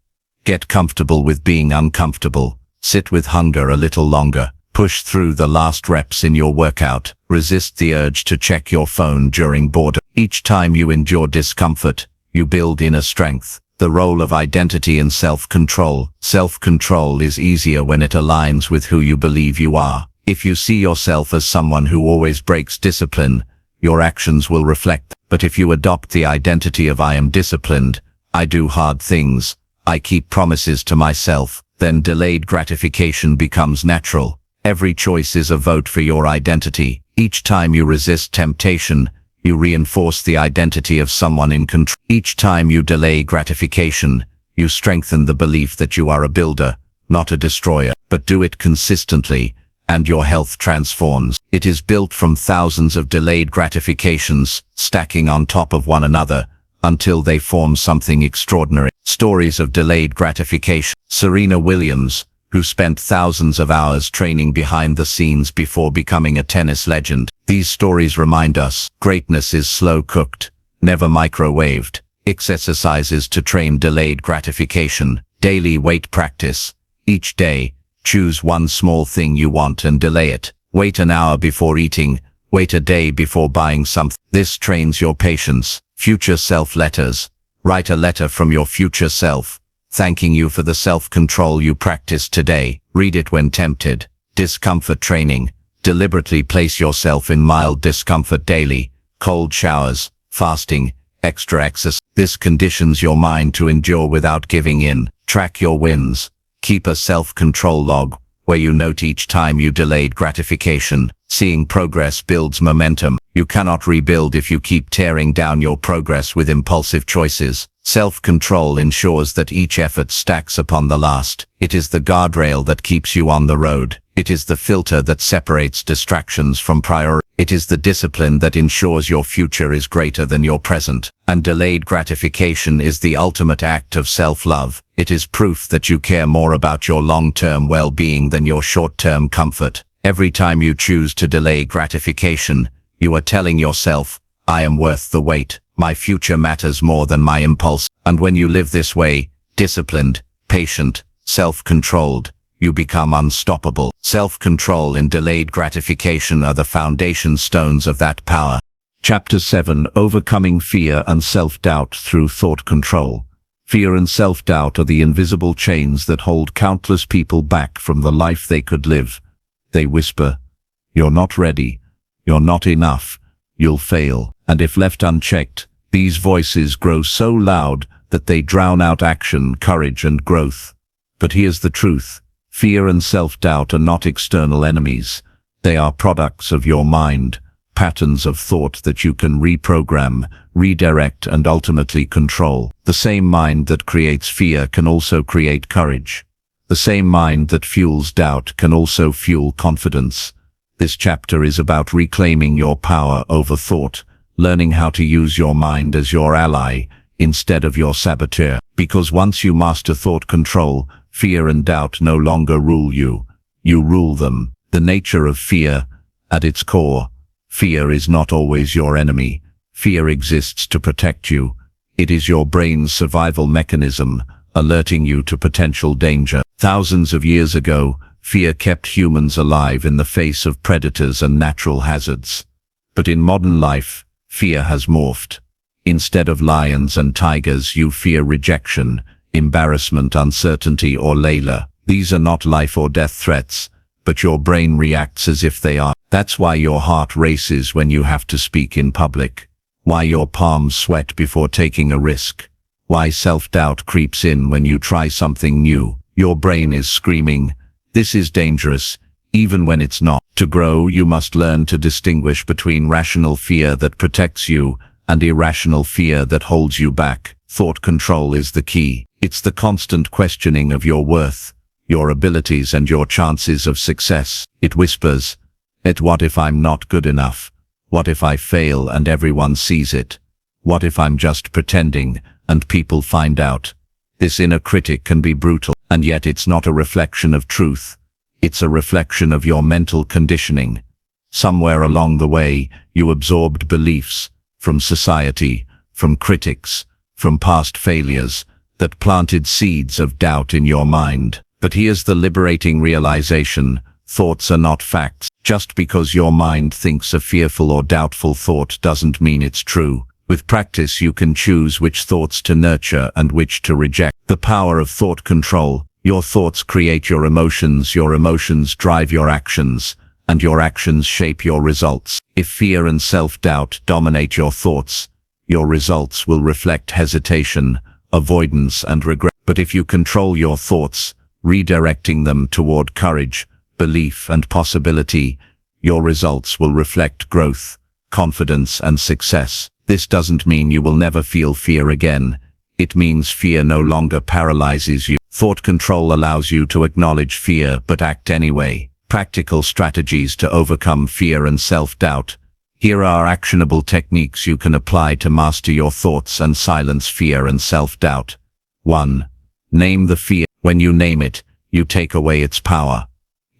Get comfortable with being uncomfortable. Sit with hunger a little longer. Push through the last reps in your workout. Resist the urge to check your phone during boredom. Each time you endure discomfort, you build inner strength. The role of identity and self-control. Self-control is easier when it aligns with who you believe you are. If you see yourself as someone who always breaks discipline, your actions will reflect. But if you adopt the identity of I am disciplined, I do hard things, I keep promises to myself, then delayed gratification becomes natural. Every choice is a vote for your identity. Each time you resist temptation, you reinforce the identity of someone in control. Each time you delay gratification, you strengthen the belief that you are a builder, not a destroyer. But do it consistently, and your health transforms. It is built from thousands of delayed gratifications, stacking on top of one another, until they form something extraordinary. Stories of delayed gratification. Serena Williams, who spent thousands of hours training behind the scenes before becoming a tennis legend. These stories remind us, greatness is slow-cooked, never microwaved. Exercises to train delayed gratification. Daily weight practice. Each day, choose one small thing you want and delay it. Wait an hour before eating. Wait a day before buying something. This trains your patience. Future self letters. Write a letter from your future self, thanking you for the self-control you practiced today. Read it when tempted. Discomfort training. Deliberately place yourself in mild discomfort daily. Cold showers, fasting, extra exercise. This conditions your mind to endure without giving in. Track your wins. Keep a self-control log, where you note each time you delayed gratification. Seeing progress builds momentum. You cannot rebuild if you keep tearing down your progress with impulsive choices. Self-control ensures that each effort stacks upon the last. It is the guardrail that keeps you on the road. It is the filter that separates distractions from priority. It is the discipline that ensures your future is greater than your present. And delayed gratification is the ultimate act of self-love. It is proof that you care more about your long-term well-being than your short-term comfort. Every time you choose to delay gratification, you are telling yourself, I am worth the wait. My future matters more than my impulse. And when you live this way, disciplined, patient, self-controlled, you become unstoppable. Self-control and delayed gratification are the foundation stones of that power. Chapter 7: Overcoming Fear and Self-Doubt Through Thought Control. Fear and self-doubt are the invisible chains that hold countless people back from the life they could live. They whisper, "You're not ready. You're not enough. You'll fail." And if left unchecked, these voices grow so loud that they drown out action, courage, and growth. But here's the truth. Fear and self-doubt are not external enemies. They are products of your mind, patterns of thought that you can reprogram, redirect, and ultimately control. The same mind that creates fear can also create courage. The same mind that fuels doubt can also fuel confidence. This chapter is about reclaiming your power over thought, learning how to use your mind as your ally instead of your saboteur. Because once you master thought control, fear and doubt no longer rule you. You rule them. The nature of fear. At its core, fear is not always your enemy. Fear exists to protect you. It is your brain's survival mechanism, alerting you to potential danger. Thousands of years ago, fear kept humans alive in the face of predators and natural hazards. But in modern life, fear has morphed. Instead of lions and tigers, you fear rejection, embarrassment, uncertainty, or Layla. These are not life or death threats, but your brain reacts as if they are. That's why your heart races when you have to speak in public. Why your palms sweat before taking a risk. Why self-doubt creeps in when you try something new. Your brain is screaming, "This is dangerous," even when it's not. To grow, you must learn to distinguish between rational fear that protects you and irrational fear that holds you back. Thought control is the key. It's the constant questioning of your worth, your abilities, and your chances of success. It whispers, what if I'm not good enough? What if I fail and everyone sees it? What if I'm just pretending and people find out? This inner critic can be brutal, and yet it's not a reflection of truth. It's a reflection of your mental conditioning. Somewhere along the way, you absorbed beliefs from society, from critics, from past failures, that planted seeds of doubt in your mind. But here's the liberating realization: thoughts are not facts. Just because your mind thinks a fearful or doubtful thought doesn't mean it's true. With practice, you can choose which thoughts to nurture and which to reject. The power of thought control. Your thoughts create your emotions drive your actions, and your actions shape your results. If fear and self-doubt dominate your thoughts, your results will reflect hesitation, avoidance, and regret. But if you control your thoughts, redirecting them toward courage, belief, and possibility, your results will reflect growth, confidence, and success. This doesn't mean you will never feel fear again. It means fear no longer paralyzes you. Thought control allows you to acknowledge fear but act anyway. Practical strategies to overcome fear and self-doubt. Here are actionable techniques you can apply to master your thoughts and silence fear and self-doubt. 1. Name the fear. When you name it, you take away its power.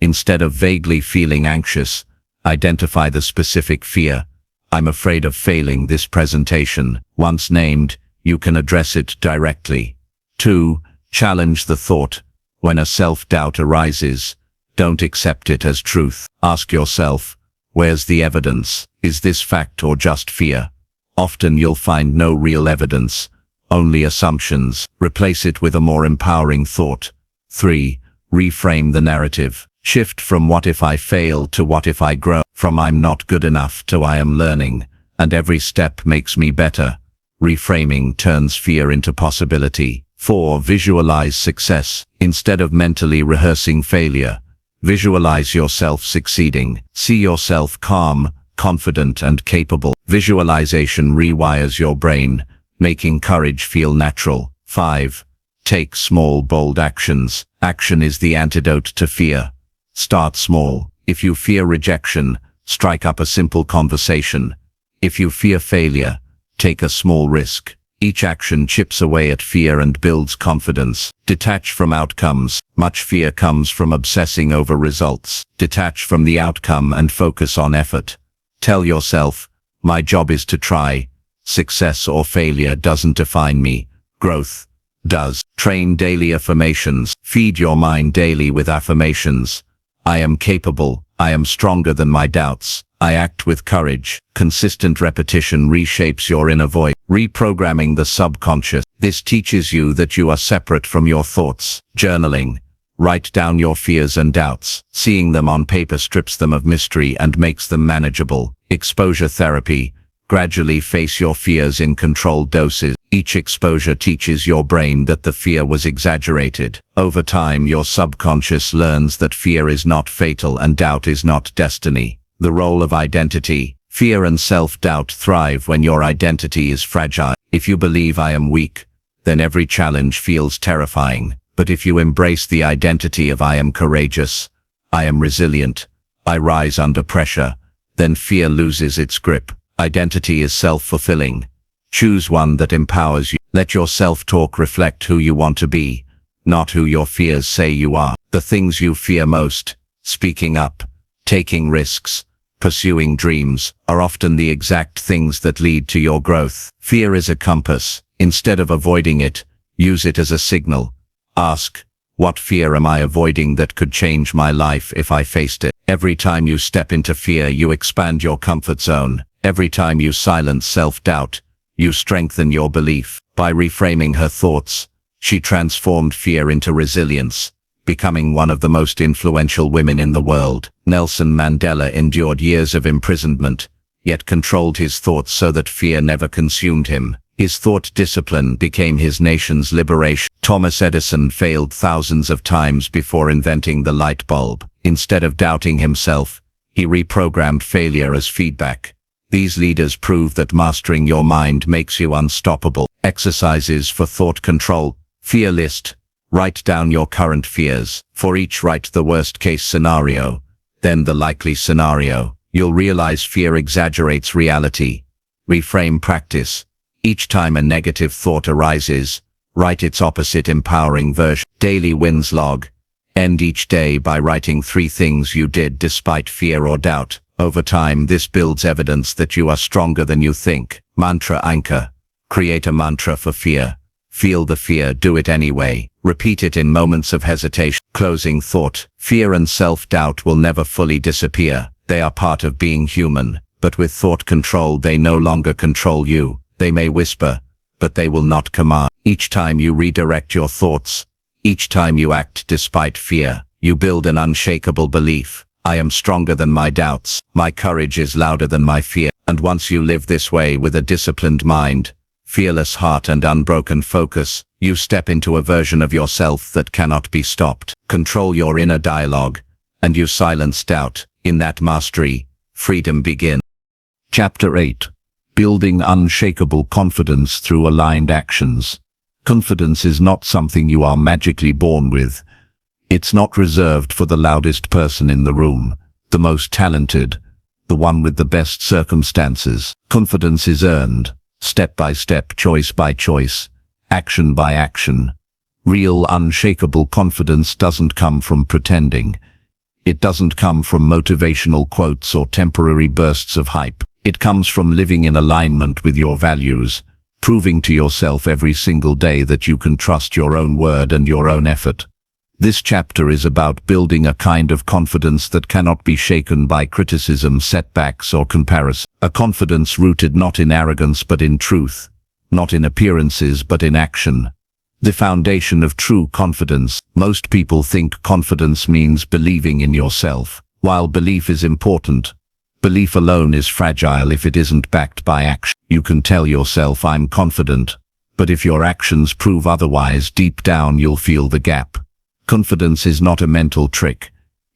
Instead of vaguely feeling anxious, identify the specific fear. I'm afraid of failing this presentation. Once named, you can address it directly. 2. Challenge the thought. When a self-doubt arises, don't accept it as truth. Ask yourself, where's the evidence? Is this fact or just fear? Often you'll find no real evidence, only assumptions. Replace it with a more empowering thought. 3. Reframe the narrative. Shift from what if I fail to what if I grow. From I'm not good enough to I am learning, and every step makes me better. Reframing turns fear into possibility. 4. Visualize success. Instead of mentally rehearsing failure, visualize yourself succeeding. See yourself calm, confident, and capable. Visualization rewires your brain, making courage feel natural. 5. Take small, bold actions. Action is the antidote to fear. Start small. If you fear rejection, strike up a simple conversation. If you fear failure, take a small risk. Each action chips away at fear and builds confidence. Detach from outcomes. Much fear comes from obsessing over results. Detach from the outcome and focus on effort. Tell yourself, my job is to try. Success or failure doesn't define me. Growth does. Train daily affirmations. Feed your mind daily with affirmations. I am capable. I am stronger than my doubts. I act with courage. Consistent repetition reshapes your inner voice. Reprogramming the subconscious. This teaches you that you are separate from your thoughts. Journaling. Write down your fears and doubts. Seeing them on paper strips them of mystery and makes them manageable. Exposure therapy. Gradually face your fears in controlled doses. Each exposure teaches your brain that the fear was exaggerated. Over time, your subconscious learns that fear is not fatal and doubt is not destiny. The role of identity. Fear and self-doubt thrive when your identity is fragile. If you believe I am weak, then every challenge feels terrifying. But if you embrace the identity of I am courageous, I am resilient, I rise under pressure, then fear loses its grip. Identity is self-fulfilling. Choose one that empowers you. Let your self-talk reflect who you want to be, not who your fears say you are. The things you fear most, speaking up, taking risks, pursuing dreams, are often the exact things that lead to your growth. Fear is a compass. Instead of avoiding it, use it as a signal. Ask, what fear am I avoiding that could change my life if I faced it? Every time you step into fear, you expand your comfort zone. Every time you silence self-doubt, you strengthen your belief. By reframing her thoughts, she transformed fear into resilience, becoming one of the most influential women in the world. Nelson Mandela endured years of imprisonment, yet controlled his thoughts so that fear never consumed him. His thought discipline became his nation's liberation. Thomas Edison failed thousands of times before inventing the light bulb. Instead of doubting himself, he reprogrammed failure as feedback. These leaders prove that mastering your mind makes you unstoppable. Exercises for thought control. Fear list. Write down your current fears. For each, write the worst-case scenario, then the likely scenario. You'll realize fear exaggerates reality. Reframe practice. Each time a negative thought arises, write its opposite empowering version. Daily wins log. End each day by writing 3 things you did despite fear or doubt. Over time, this builds evidence that you are stronger than you think. Mantra anchor. Create a mantra for fear. Feel the fear, do it anyway. Repeat it in moments of hesitation. Closing thought. Fear and self-doubt will never fully disappear. They are part of being human. But with thought control, they no longer control you. They may whisper, but they will not command. Each time you redirect your thoughts, each time you act despite fear, you build an unshakable belief. I am stronger than my doubts. My courage is louder than my fear. And once you live this way with a disciplined mind, fearless heart and unbroken focus, you step into a version of yourself that cannot be stopped. Control your inner dialogue, and you silence doubt. In that mastery, freedom begins. Chapter 8. Building unshakable confidence through aligned actions. Confidence is not something you are magically born with. It's not reserved for the loudest person in the room, the most talented, the one with the best circumstances. Confidence is earned, step by step, choice by choice, action by action. Real, unshakable confidence doesn't come from pretending. It doesn't come from motivational quotes or temporary bursts of hype. It comes from living in alignment with your values, proving to yourself every single day that you can trust your own word and your own effort. This chapter is about building a kind of confidence that cannot be shaken by criticism, setbacks, or comparison. A confidence rooted not in arrogance but in truth, not in appearances but in action. The foundation of true confidence. Most people think confidence means believing in yourself. While belief is important, belief alone is fragile if it isn't backed by action. You can tell yourself, "I'm confident," but if your actions prove otherwise, deep down you'll feel the gap. Confidence is not a mental trick.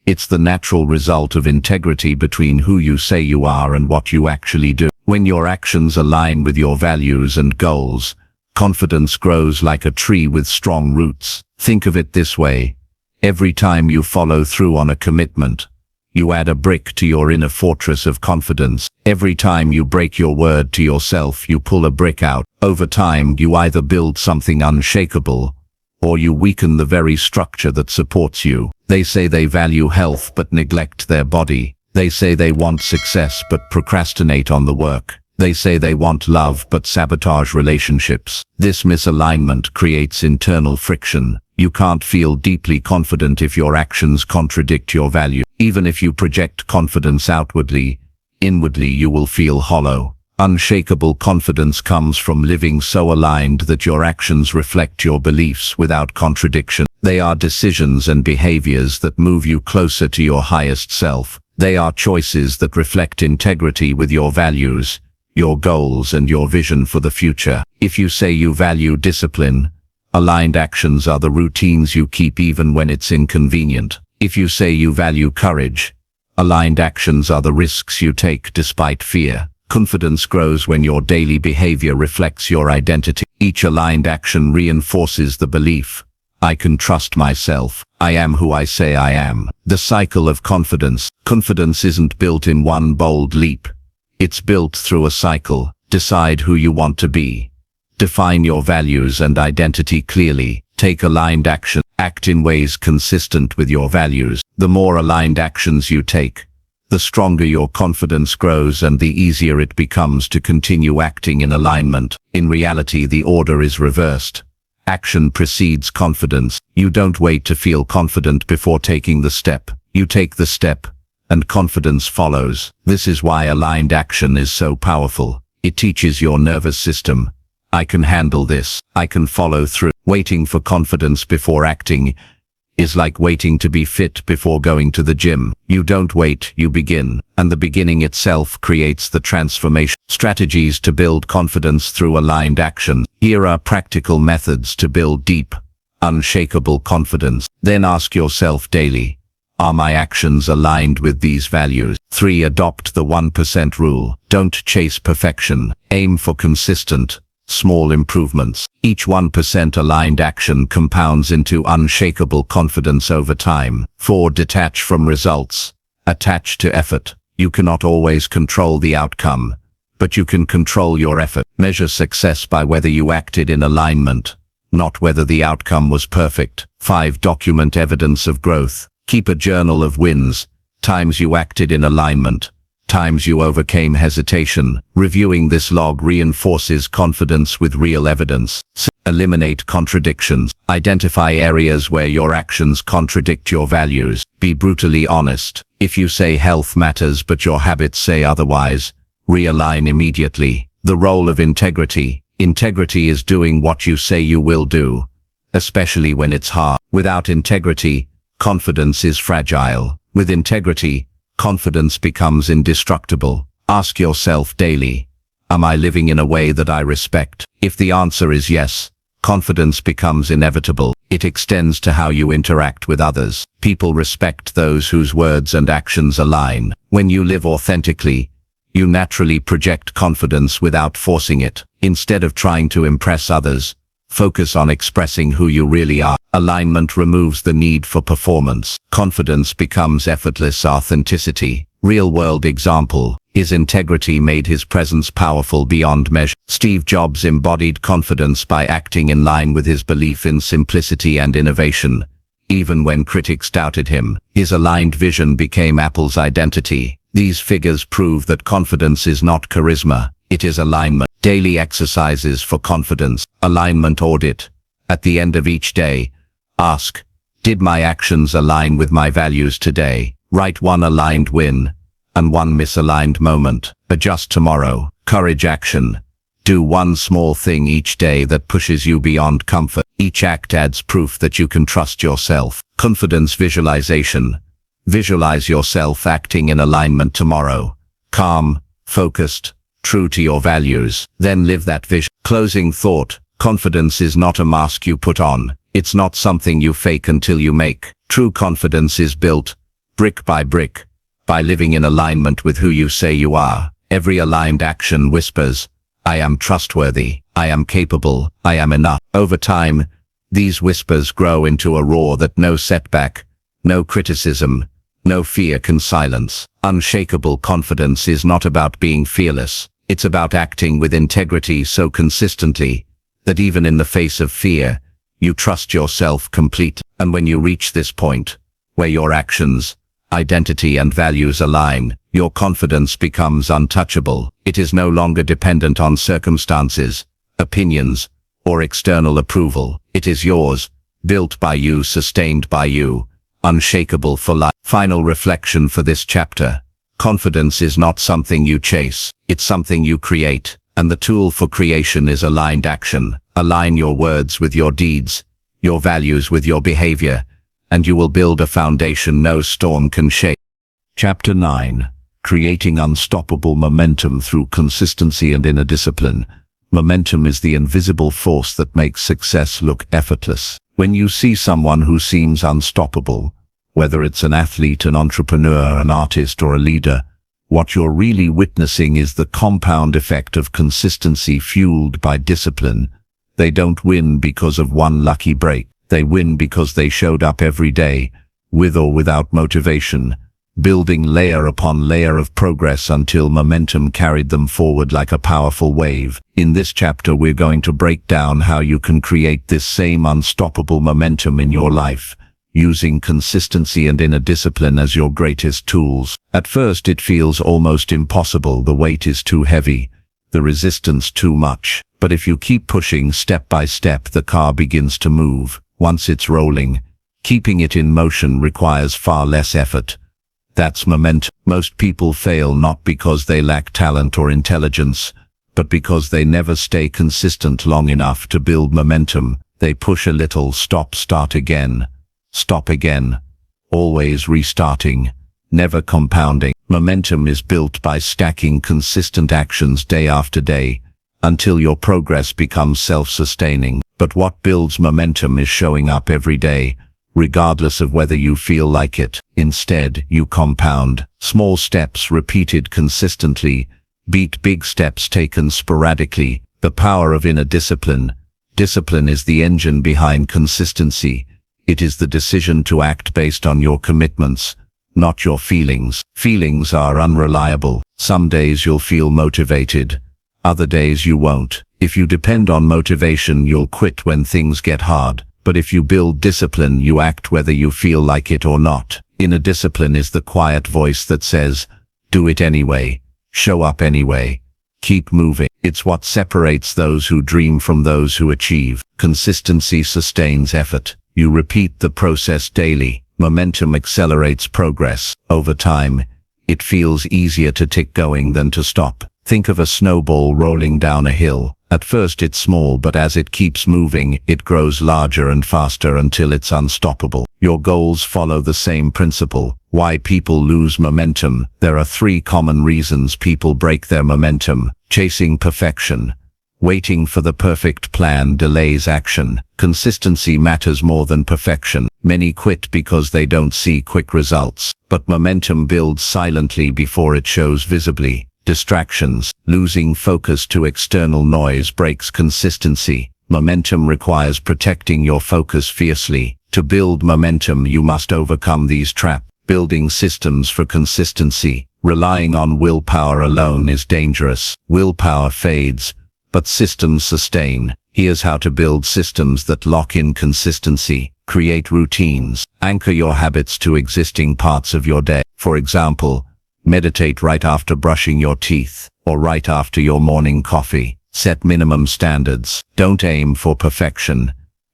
It's the natural result of integrity between who you say you are and what you actually do. When your actions align with your values and goals, confidence grows like a tree with strong roots. Think of it this way. Every time you follow through on a commitment, you add a brick to your inner fortress of confidence. Every time you break your word to yourself, you pull a brick out. Over time, you either build something unshakable, or you weaken the very structure that supports you. They say they value health but neglect their body. They say they want success but procrastinate on the work. They say they want love but sabotage relationships. This misalignment creates internal friction. You can't feel deeply confident if your actions contradict your value. Even if you project confidence outwardly, inwardly you will feel hollow. Unshakable confidence comes from living so aligned that your actions reflect your beliefs without contradiction. They are decisions and behaviors that move you closer to your highest self. They are choices that reflect integrity with your values, your goals, and your vision for the future. If you say you value discipline, aligned actions are the routines you keep even when it's inconvenient. If you say you value courage, aligned actions are the risks you take despite fear. Confidence grows when your daily behavior reflects your identity. Each aligned action reinforces the belief, "I can trust myself. I am who I say I am." The cycle of confidence. Confidence isn't built in one bold leap. It's built through a cycle. Decide who you want to be. Define your values and identity clearly. Take aligned action. Act in ways consistent with your values. The more aligned actions you take, the stronger your confidence grows and the easier it becomes to continue acting in alignment. In reality, the order is reversed. Action precedes confidence. You don't wait to feel confident before taking the step. You take the step, and confidence follows. This is why aligned action is so powerful. It teaches your nervous system, "I can handle this. I can follow through." Waiting for confidence before acting is like waiting to be fit before going to the gym. You don't wait, you begin. And the beginning itself creates the transformation. Strategies to build confidence through aligned action. Here are practical methods to build deep, unshakable confidence. Then ask yourself daily, are my actions aligned with these values? 3. Adopt the 1% rule. Don't chase perfection. Aim for consistent, small improvements. Each 1% aligned action compounds into unshakable confidence over time. 4. Detach from results. Attach to effort. You cannot always control the outcome, but you can control your effort. Measure success by whether you acted in alignment, not whether the outcome was perfect. 5. Document evidence of growth. Keep a journal of wins, times you acted in alignment, times you overcame hesitation. Reviewing this log reinforces confidence with real evidence. Eliminate contradictions. Identify areas where your actions contradict your values. Be brutally honest. If you say health matters but your habits say otherwise, realign immediately. The role of integrity. Integrity is doing what you say you will do, especially when it's hard. Without integrity, confidence is fragile. With integrity, confidence becomes indestructible. Ask yourself daily, am I living in a way that I respect? If the answer is yes, confidence becomes inevitable. It extends to how you interact with others. People respect those whose words and actions align. When you live authentically, you naturally project confidence without forcing it. Instead of trying to impress others, focus on expressing who you really are. Alignment removes the need for performance. Confidence becomes effortless authenticity. Real-world example. His integrity made his presence powerful beyond measure. Steve Jobs embodied confidence by acting in line with his belief in simplicity and innovation. Even when critics doubted him, his aligned vision became Apple's identity. These figures prove that confidence is not charisma, it is alignment. Daily exercises for confidence. Alignment audit. At the end of each day, ask, did my actions align with my values today? Write one aligned win and one misaligned moment. Adjust tomorrow. Courage action. Do one small thing each day that pushes you beyond comfort. Each act adds proof that you can trust yourself. Confidence visualization. Visualize yourself acting in alignment tomorrow. Calm, focused, true to your values. Then live that vision. Closing thought. Confidence is not a mask you put on. It's not something you fake until you make. True confidence is built, brick by brick, by living in alignment with who you say you are. Every aligned action whispers, I am trustworthy, I am capable, I am enough. Over time, these whispers grow into a roar that no setback, no criticism, no fear can silence. Unshakable confidence is not about being fearless. It's about acting with integrity so consistently that even in the face of fear, you trust yourself completely. And when you reach this point, where your actions, identity and values align, your confidence becomes untouchable. It is no longer dependent on circumstances, opinions, or external approval. It is yours, built by you, sustained by you, unshakable for life. Final reflection for this chapter. Confidence is not something you chase, it's something you create, and the tool for creation is aligned action. Align your words with your deeds, your values with your behavior, and you will build a foundation no storm can shake. Chapter 9. Creating unstoppable momentum through consistency and inner discipline. Momentum is the invisible force that makes success look effortless. When you see someone who seems unstoppable, whether it's an athlete, an entrepreneur, an artist, or a leader, what you're really witnessing is the compound effect of consistency fueled by discipline. They don't win because of one lucky break. They win because they showed up every day, with or without motivation, building layer upon layer of progress until momentum carried them forward like a powerful wave. In this chapter, we're going to break down how you can create this same unstoppable momentum in your life, using consistency and inner discipline as your greatest tools. At first, it feels almost impossible. The weight is too heavy, the resistance too much. But if you keep pushing step by step, the car begins to move. Once it's rolling, keeping it in motion requires far less effort. That's momentum. Most people fail not because they lack talent or intelligence, but because they never stay consistent long enough to build momentum. They push a little, stop, start again, stop again, always restarting, never compounding. Momentum is built by stacking consistent actions day after day, until your progress becomes self-sustaining. But what builds momentum is showing up every day, regardless of whether you feel like it. Instead, you compound. Small steps repeated consistently beat big steps taken sporadically. The power of inner discipline. Discipline is the engine behind consistency. It is the decision to act based on your commitments, not your feelings. Feelings are unreliable. Some days you'll feel motivated, other days you won't. If you depend on motivation, you'll quit when things get hard. But if you build discipline, you act whether you feel like it or not. Inner discipline is the quiet voice that says, do it anyway, show up anyway, keep moving. It's what separates those who dream from those who achieve. Consistency sustains effort. You repeat the process daily. Momentum accelerates progress. Over time, it feels easier to keep going than to stop. Think of a snowball rolling down a hill. At first it's small, but as it keeps moving, it grows larger and faster until it's unstoppable. Your goals follow the same principle. Why people lose momentum? There are 3 common reasons people break their momentum. Chasing perfection. Waiting for the perfect plan delays action. Consistency matters more than perfection. Many quit because they don't see quick results. But momentum builds silently before it shows visibly. Distractions. Losing focus to external noise breaks consistency. Momentum requires protecting your focus fiercely. To build momentum, you must overcome these traps. Building systems for consistency. Relying on willpower alone is dangerous. Willpower fades, but systems sustain. Here's how to build systems that lock in consistency. Create routines. Anchor your habits to existing parts of your day. For example, meditate right after brushing your teeth, or right after your morning coffee. Set minimum standards. Don't aim for perfection.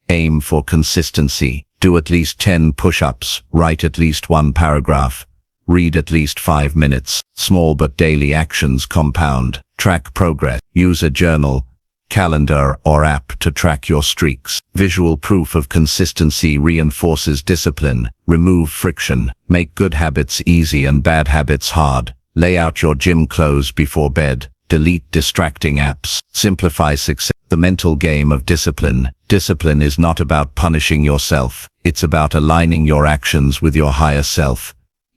Aim for consistency. Do at least 10 push-ups. Write at least 1 paragraph. Read at least 5 minutes. Small but daily actions compound. Track progress. Use a journal, calendar, or app to track your streaks. Visual proof of consistency reinforces discipline. Remove friction. Make good habits easy and bad habits hard. Lay out your gym clothes before bed. Delete distracting apps. Simplify success. The mental game of discipline. Discipline is not about punishing yourself. It's about aligning your actions with your higher self,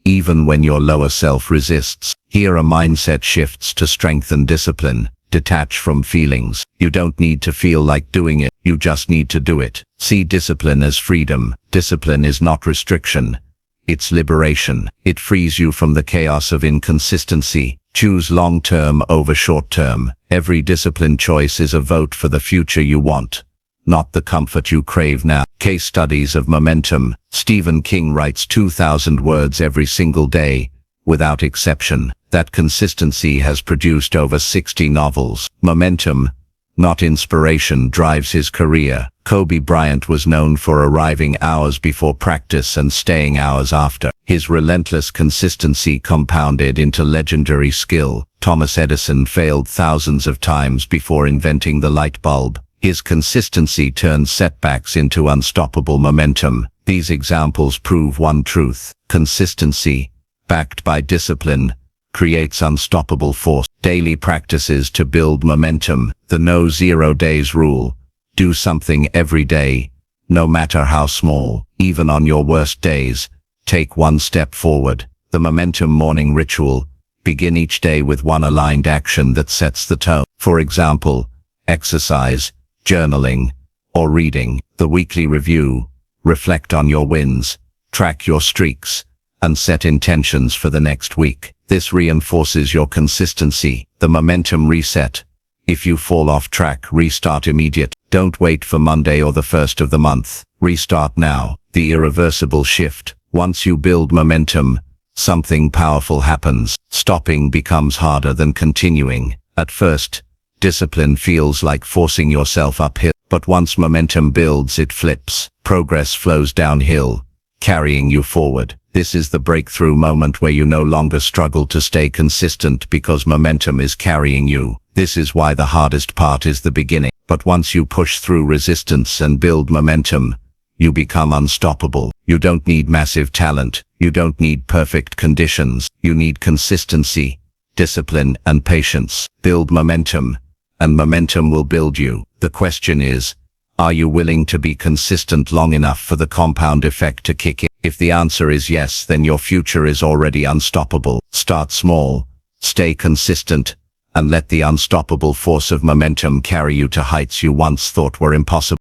even when your lower self resists. Here are mindset shifts to strengthen discipline. Detach from feelings. You don't need to feel like doing it. You just need to do it. See discipline as freedom. Discipline is not restriction. It's liberation. It frees you from the chaos of inconsistency. Choose long-term over short-term. Every discipline choice is a vote for the future you want, not the comfort you crave now. Case studies of momentum. Stephen King writes 2,000 words every single day, without exception. That consistency has produced over 60 novels. Momentum, not inspiration, drives his career. Kobe Bryant was known for arriving hours before practice and staying hours after. His relentless consistency compounded into legendary skill. Thomas Edison failed thousands of times before inventing the light bulb. His consistency turned setbacks into unstoppable momentum. These examples prove one truth: consistency, backed by discipline, creates unstoppable force. Daily practices to build momentum. The no 0 days rule. Do something every day, no matter how small. Even on your worst days, take one step forward. The momentum morning ritual. Begin each day with one aligned action that sets the tone. For example, exercise, journaling, or reading. The weekly review. Reflect on your wins, track your streaks, and set intentions for the next week. This reinforces your consistency. The momentum reset. If you fall off track, restart immediately. Don't wait for Monday or the first of the month. Restart now. The irreversible shift. Once you build momentum, something powerful happens. Stopping becomes harder than continuing. At first, discipline feels like forcing yourself uphill. But once momentum builds, it flips. Progress flows downhill, carrying you forward. This is the breakthrough moment where you no longer struggle to stay consistent because momentum is carrying you. This is why the hardest part is the beginning. But once you push through resistance and build momentum, you become unstoppable. You don't need massive talent. You don't need perfect conditions. You need consistency, discipline, and patience. Build momentum, and momentum will build you. The question is, are you willing to be consistent long enough for the compound effect to kick in? If the answer is yes, then your future is already unstoppable. Start small, stay consistent, and let the unstoppable force of momentum carry you to heights you once thought were impossible.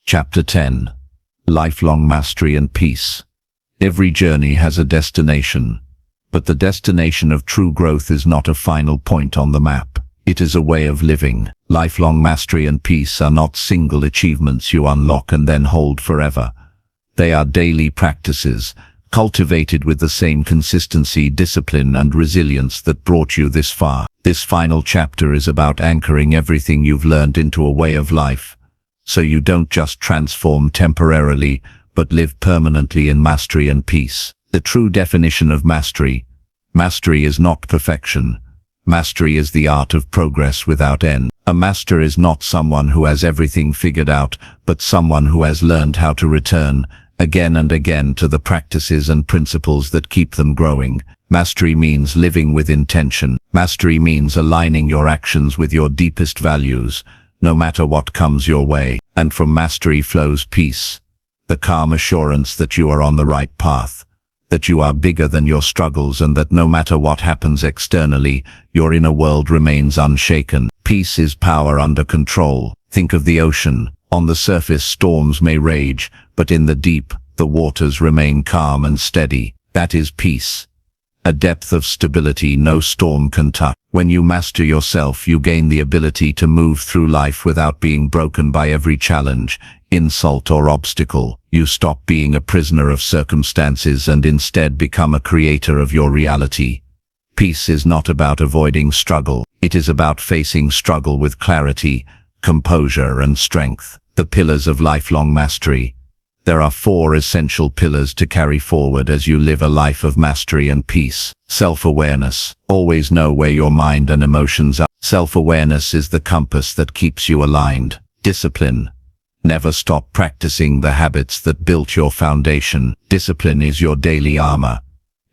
Chapter 10. Lifelong Mastery and Peace. Every journey has a destination, but the destination of true growth is not a final point on the map. It is a way of living. Lifelong mastery and peace are not single achievements you unlock and then hold forever. They are daily practices, cultivated with the same consistency, discipline, and resilience that brought you this far. This final chapter is about anchoring everything you've learned into a way of life, so you don't just transform temporarily, but live permanently in mastery and peace. The true definition of mastery. Mastery is not perfection. Mastery is the art of progress without end. A master is not someone who has everything figured out, but someone who has learned how to return, again and again, to the practices and principles that keep them growing. Mastery means living with intention. Mastery means aligning your actions with your deepest values, no matter what comes your way. And from mastery flows peace, the calm assurance that you are on the right path, that you are bigger than your struggles, and that no matter what happens externally, your inner world remains unshaken. Peace is power under control. Think of the ocean. On the surface, storms may rage, but in the deep, the waters remain calm and steady. That is peace. A depth of stability no storm can touch. When you master yourself, you gain the ability to move through life without being broken by every challenge, insult or obstacle. You stop being a prisoner of circumstances and instead become a creator of your reality. Peace is not about avoiding struggle. It is about facing struggle with clarity, composure, and strength. The pillars of lifelong mastery. There are 4 essential pillars to carry forward as you live a life of mastery and peace. Self-awareness. Always know where your mind and emotions are. Self-awareness is the compass that keeps you aligned. Discipline. Never stop practicing the habits that built your foundation. Discipline is your daily armor.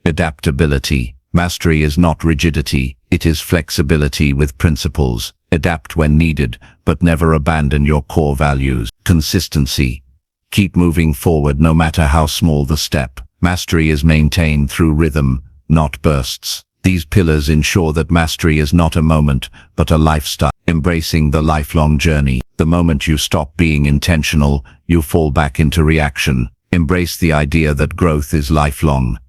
Adaptability. Mastery is not rigidity, it is flexibility with principles. Adapt when needed, but never abandon your core values. Consistency. Keep moving forward no matter how small the step. Mastery is maintained through rhythm, not bursts. These pillars ensure that mastery is not a moment, but a lifestyle. Embracing the lifelong journey. The moment you stop being intentional, you fall back into reaction. Embrace the idea that growth is lifelong.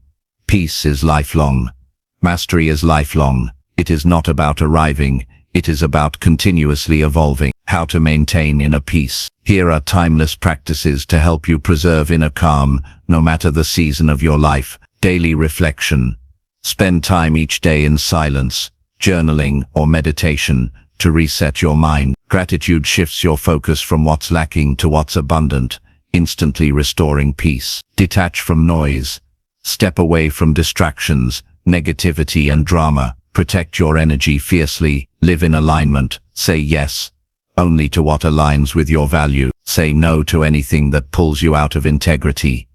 Peace is lifelong. Mastery is lifelong. It is not about arriving, it is about continuously evolving. How to maintain inner peace. Here are timeless practices to help you preserve inner calm, no matter the season of your life. Daily reflection. Spend time each day in silence, journaling, or meditation to reset your mind. Gratitude shifts your focus from what's lacking to what's abundant, instantly restoring peace. Detach from noise. Step away from distractions, negativity and drama. Protect your energy fiercely. Live in alignment. Say yes only to what aligns with your value. Say no to anything that pulls you out of integrity.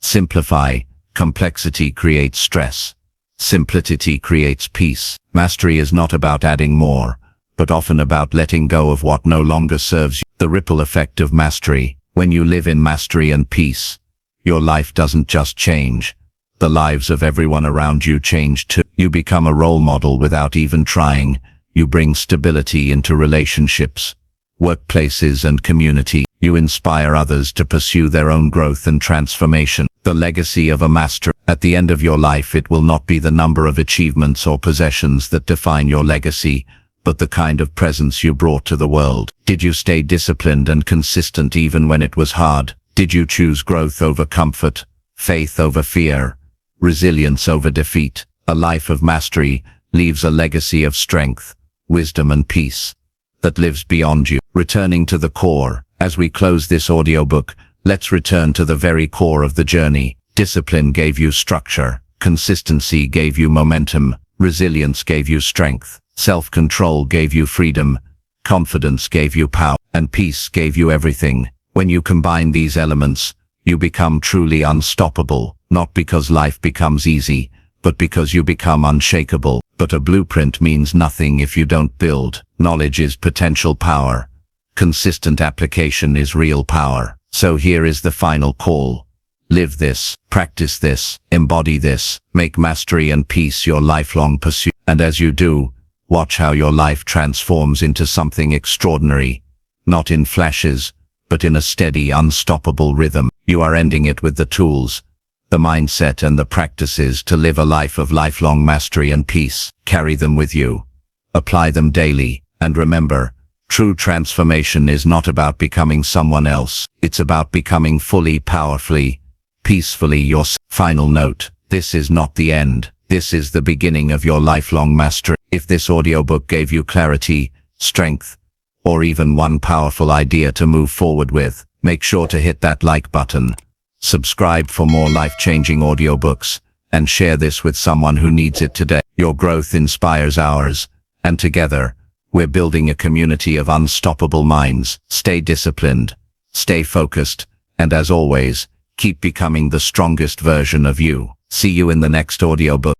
Simplify. Complexity creates stress. Simplicity creates peace. Mastery is not about adding more, but often about letting go of what no longer serves you. The ripple effect of mastery. When you live in mastery and peace, your life doesn't just change. The lives of everyone around you change too. You become a role model without even trying. You bring stability into relationships, workplaces, and community. You inspire others to pursue their own growth and transformation. The legacy of a master. At the end of your life, it will not be the number of achievements or possessions that define your legacy, but the kind of presence you brought to the world. Did you stay disciplined and consistent even when it was hard? Did you choose growth over comfort, faith over fear, resilience over defeat? A life of mastery leaves a legacy of strength, wisdom, and peace that lives beyond you. Returning to the core. As we close this audiobook, let's return to the very core of the journey. Discipline gave you structure. Consistency gave you momentum. Resilience gave you strength. Self-control gave you freedom. Confidence gave you power. And peace gave you everything. When you combine these elements, you become truly unstoppable, not because life becomes easy, but because you become unshakable. But a blueprint means nothing if you don't build. Knowledge is potential power. Consistent application is real power. So here is the final call. Live this, practice this, embody this, make mastery and peace your lifelong pursuit. And as you do, watch how your life transforms into something extraordinary. Not in flashes, but in a steady, unstoppable rhythm. You are ending it with the tools, the mindset, and the practices to live a life of lifelong mastery and peace. Carry them with you. Apply them daily. And remember, true transformation is not about becoming someone else. It's about becoming fully, powerfully, peacefully yourself. Final note. This is not the end. This is the beginning of your lifelong mastery. If this audiobook gave you clarity, strength, or even one powerful idea to move forward with, make sure to hit that like button. Subscribe for more life-changing audiobooks, and share this with someone who needs it today. Your growth inspires ours, and together, we're building a community of unstoppable minds. Stay disciplined, stay focused, and as always, keep becoming the strongest version of you. See you in the next audiobook.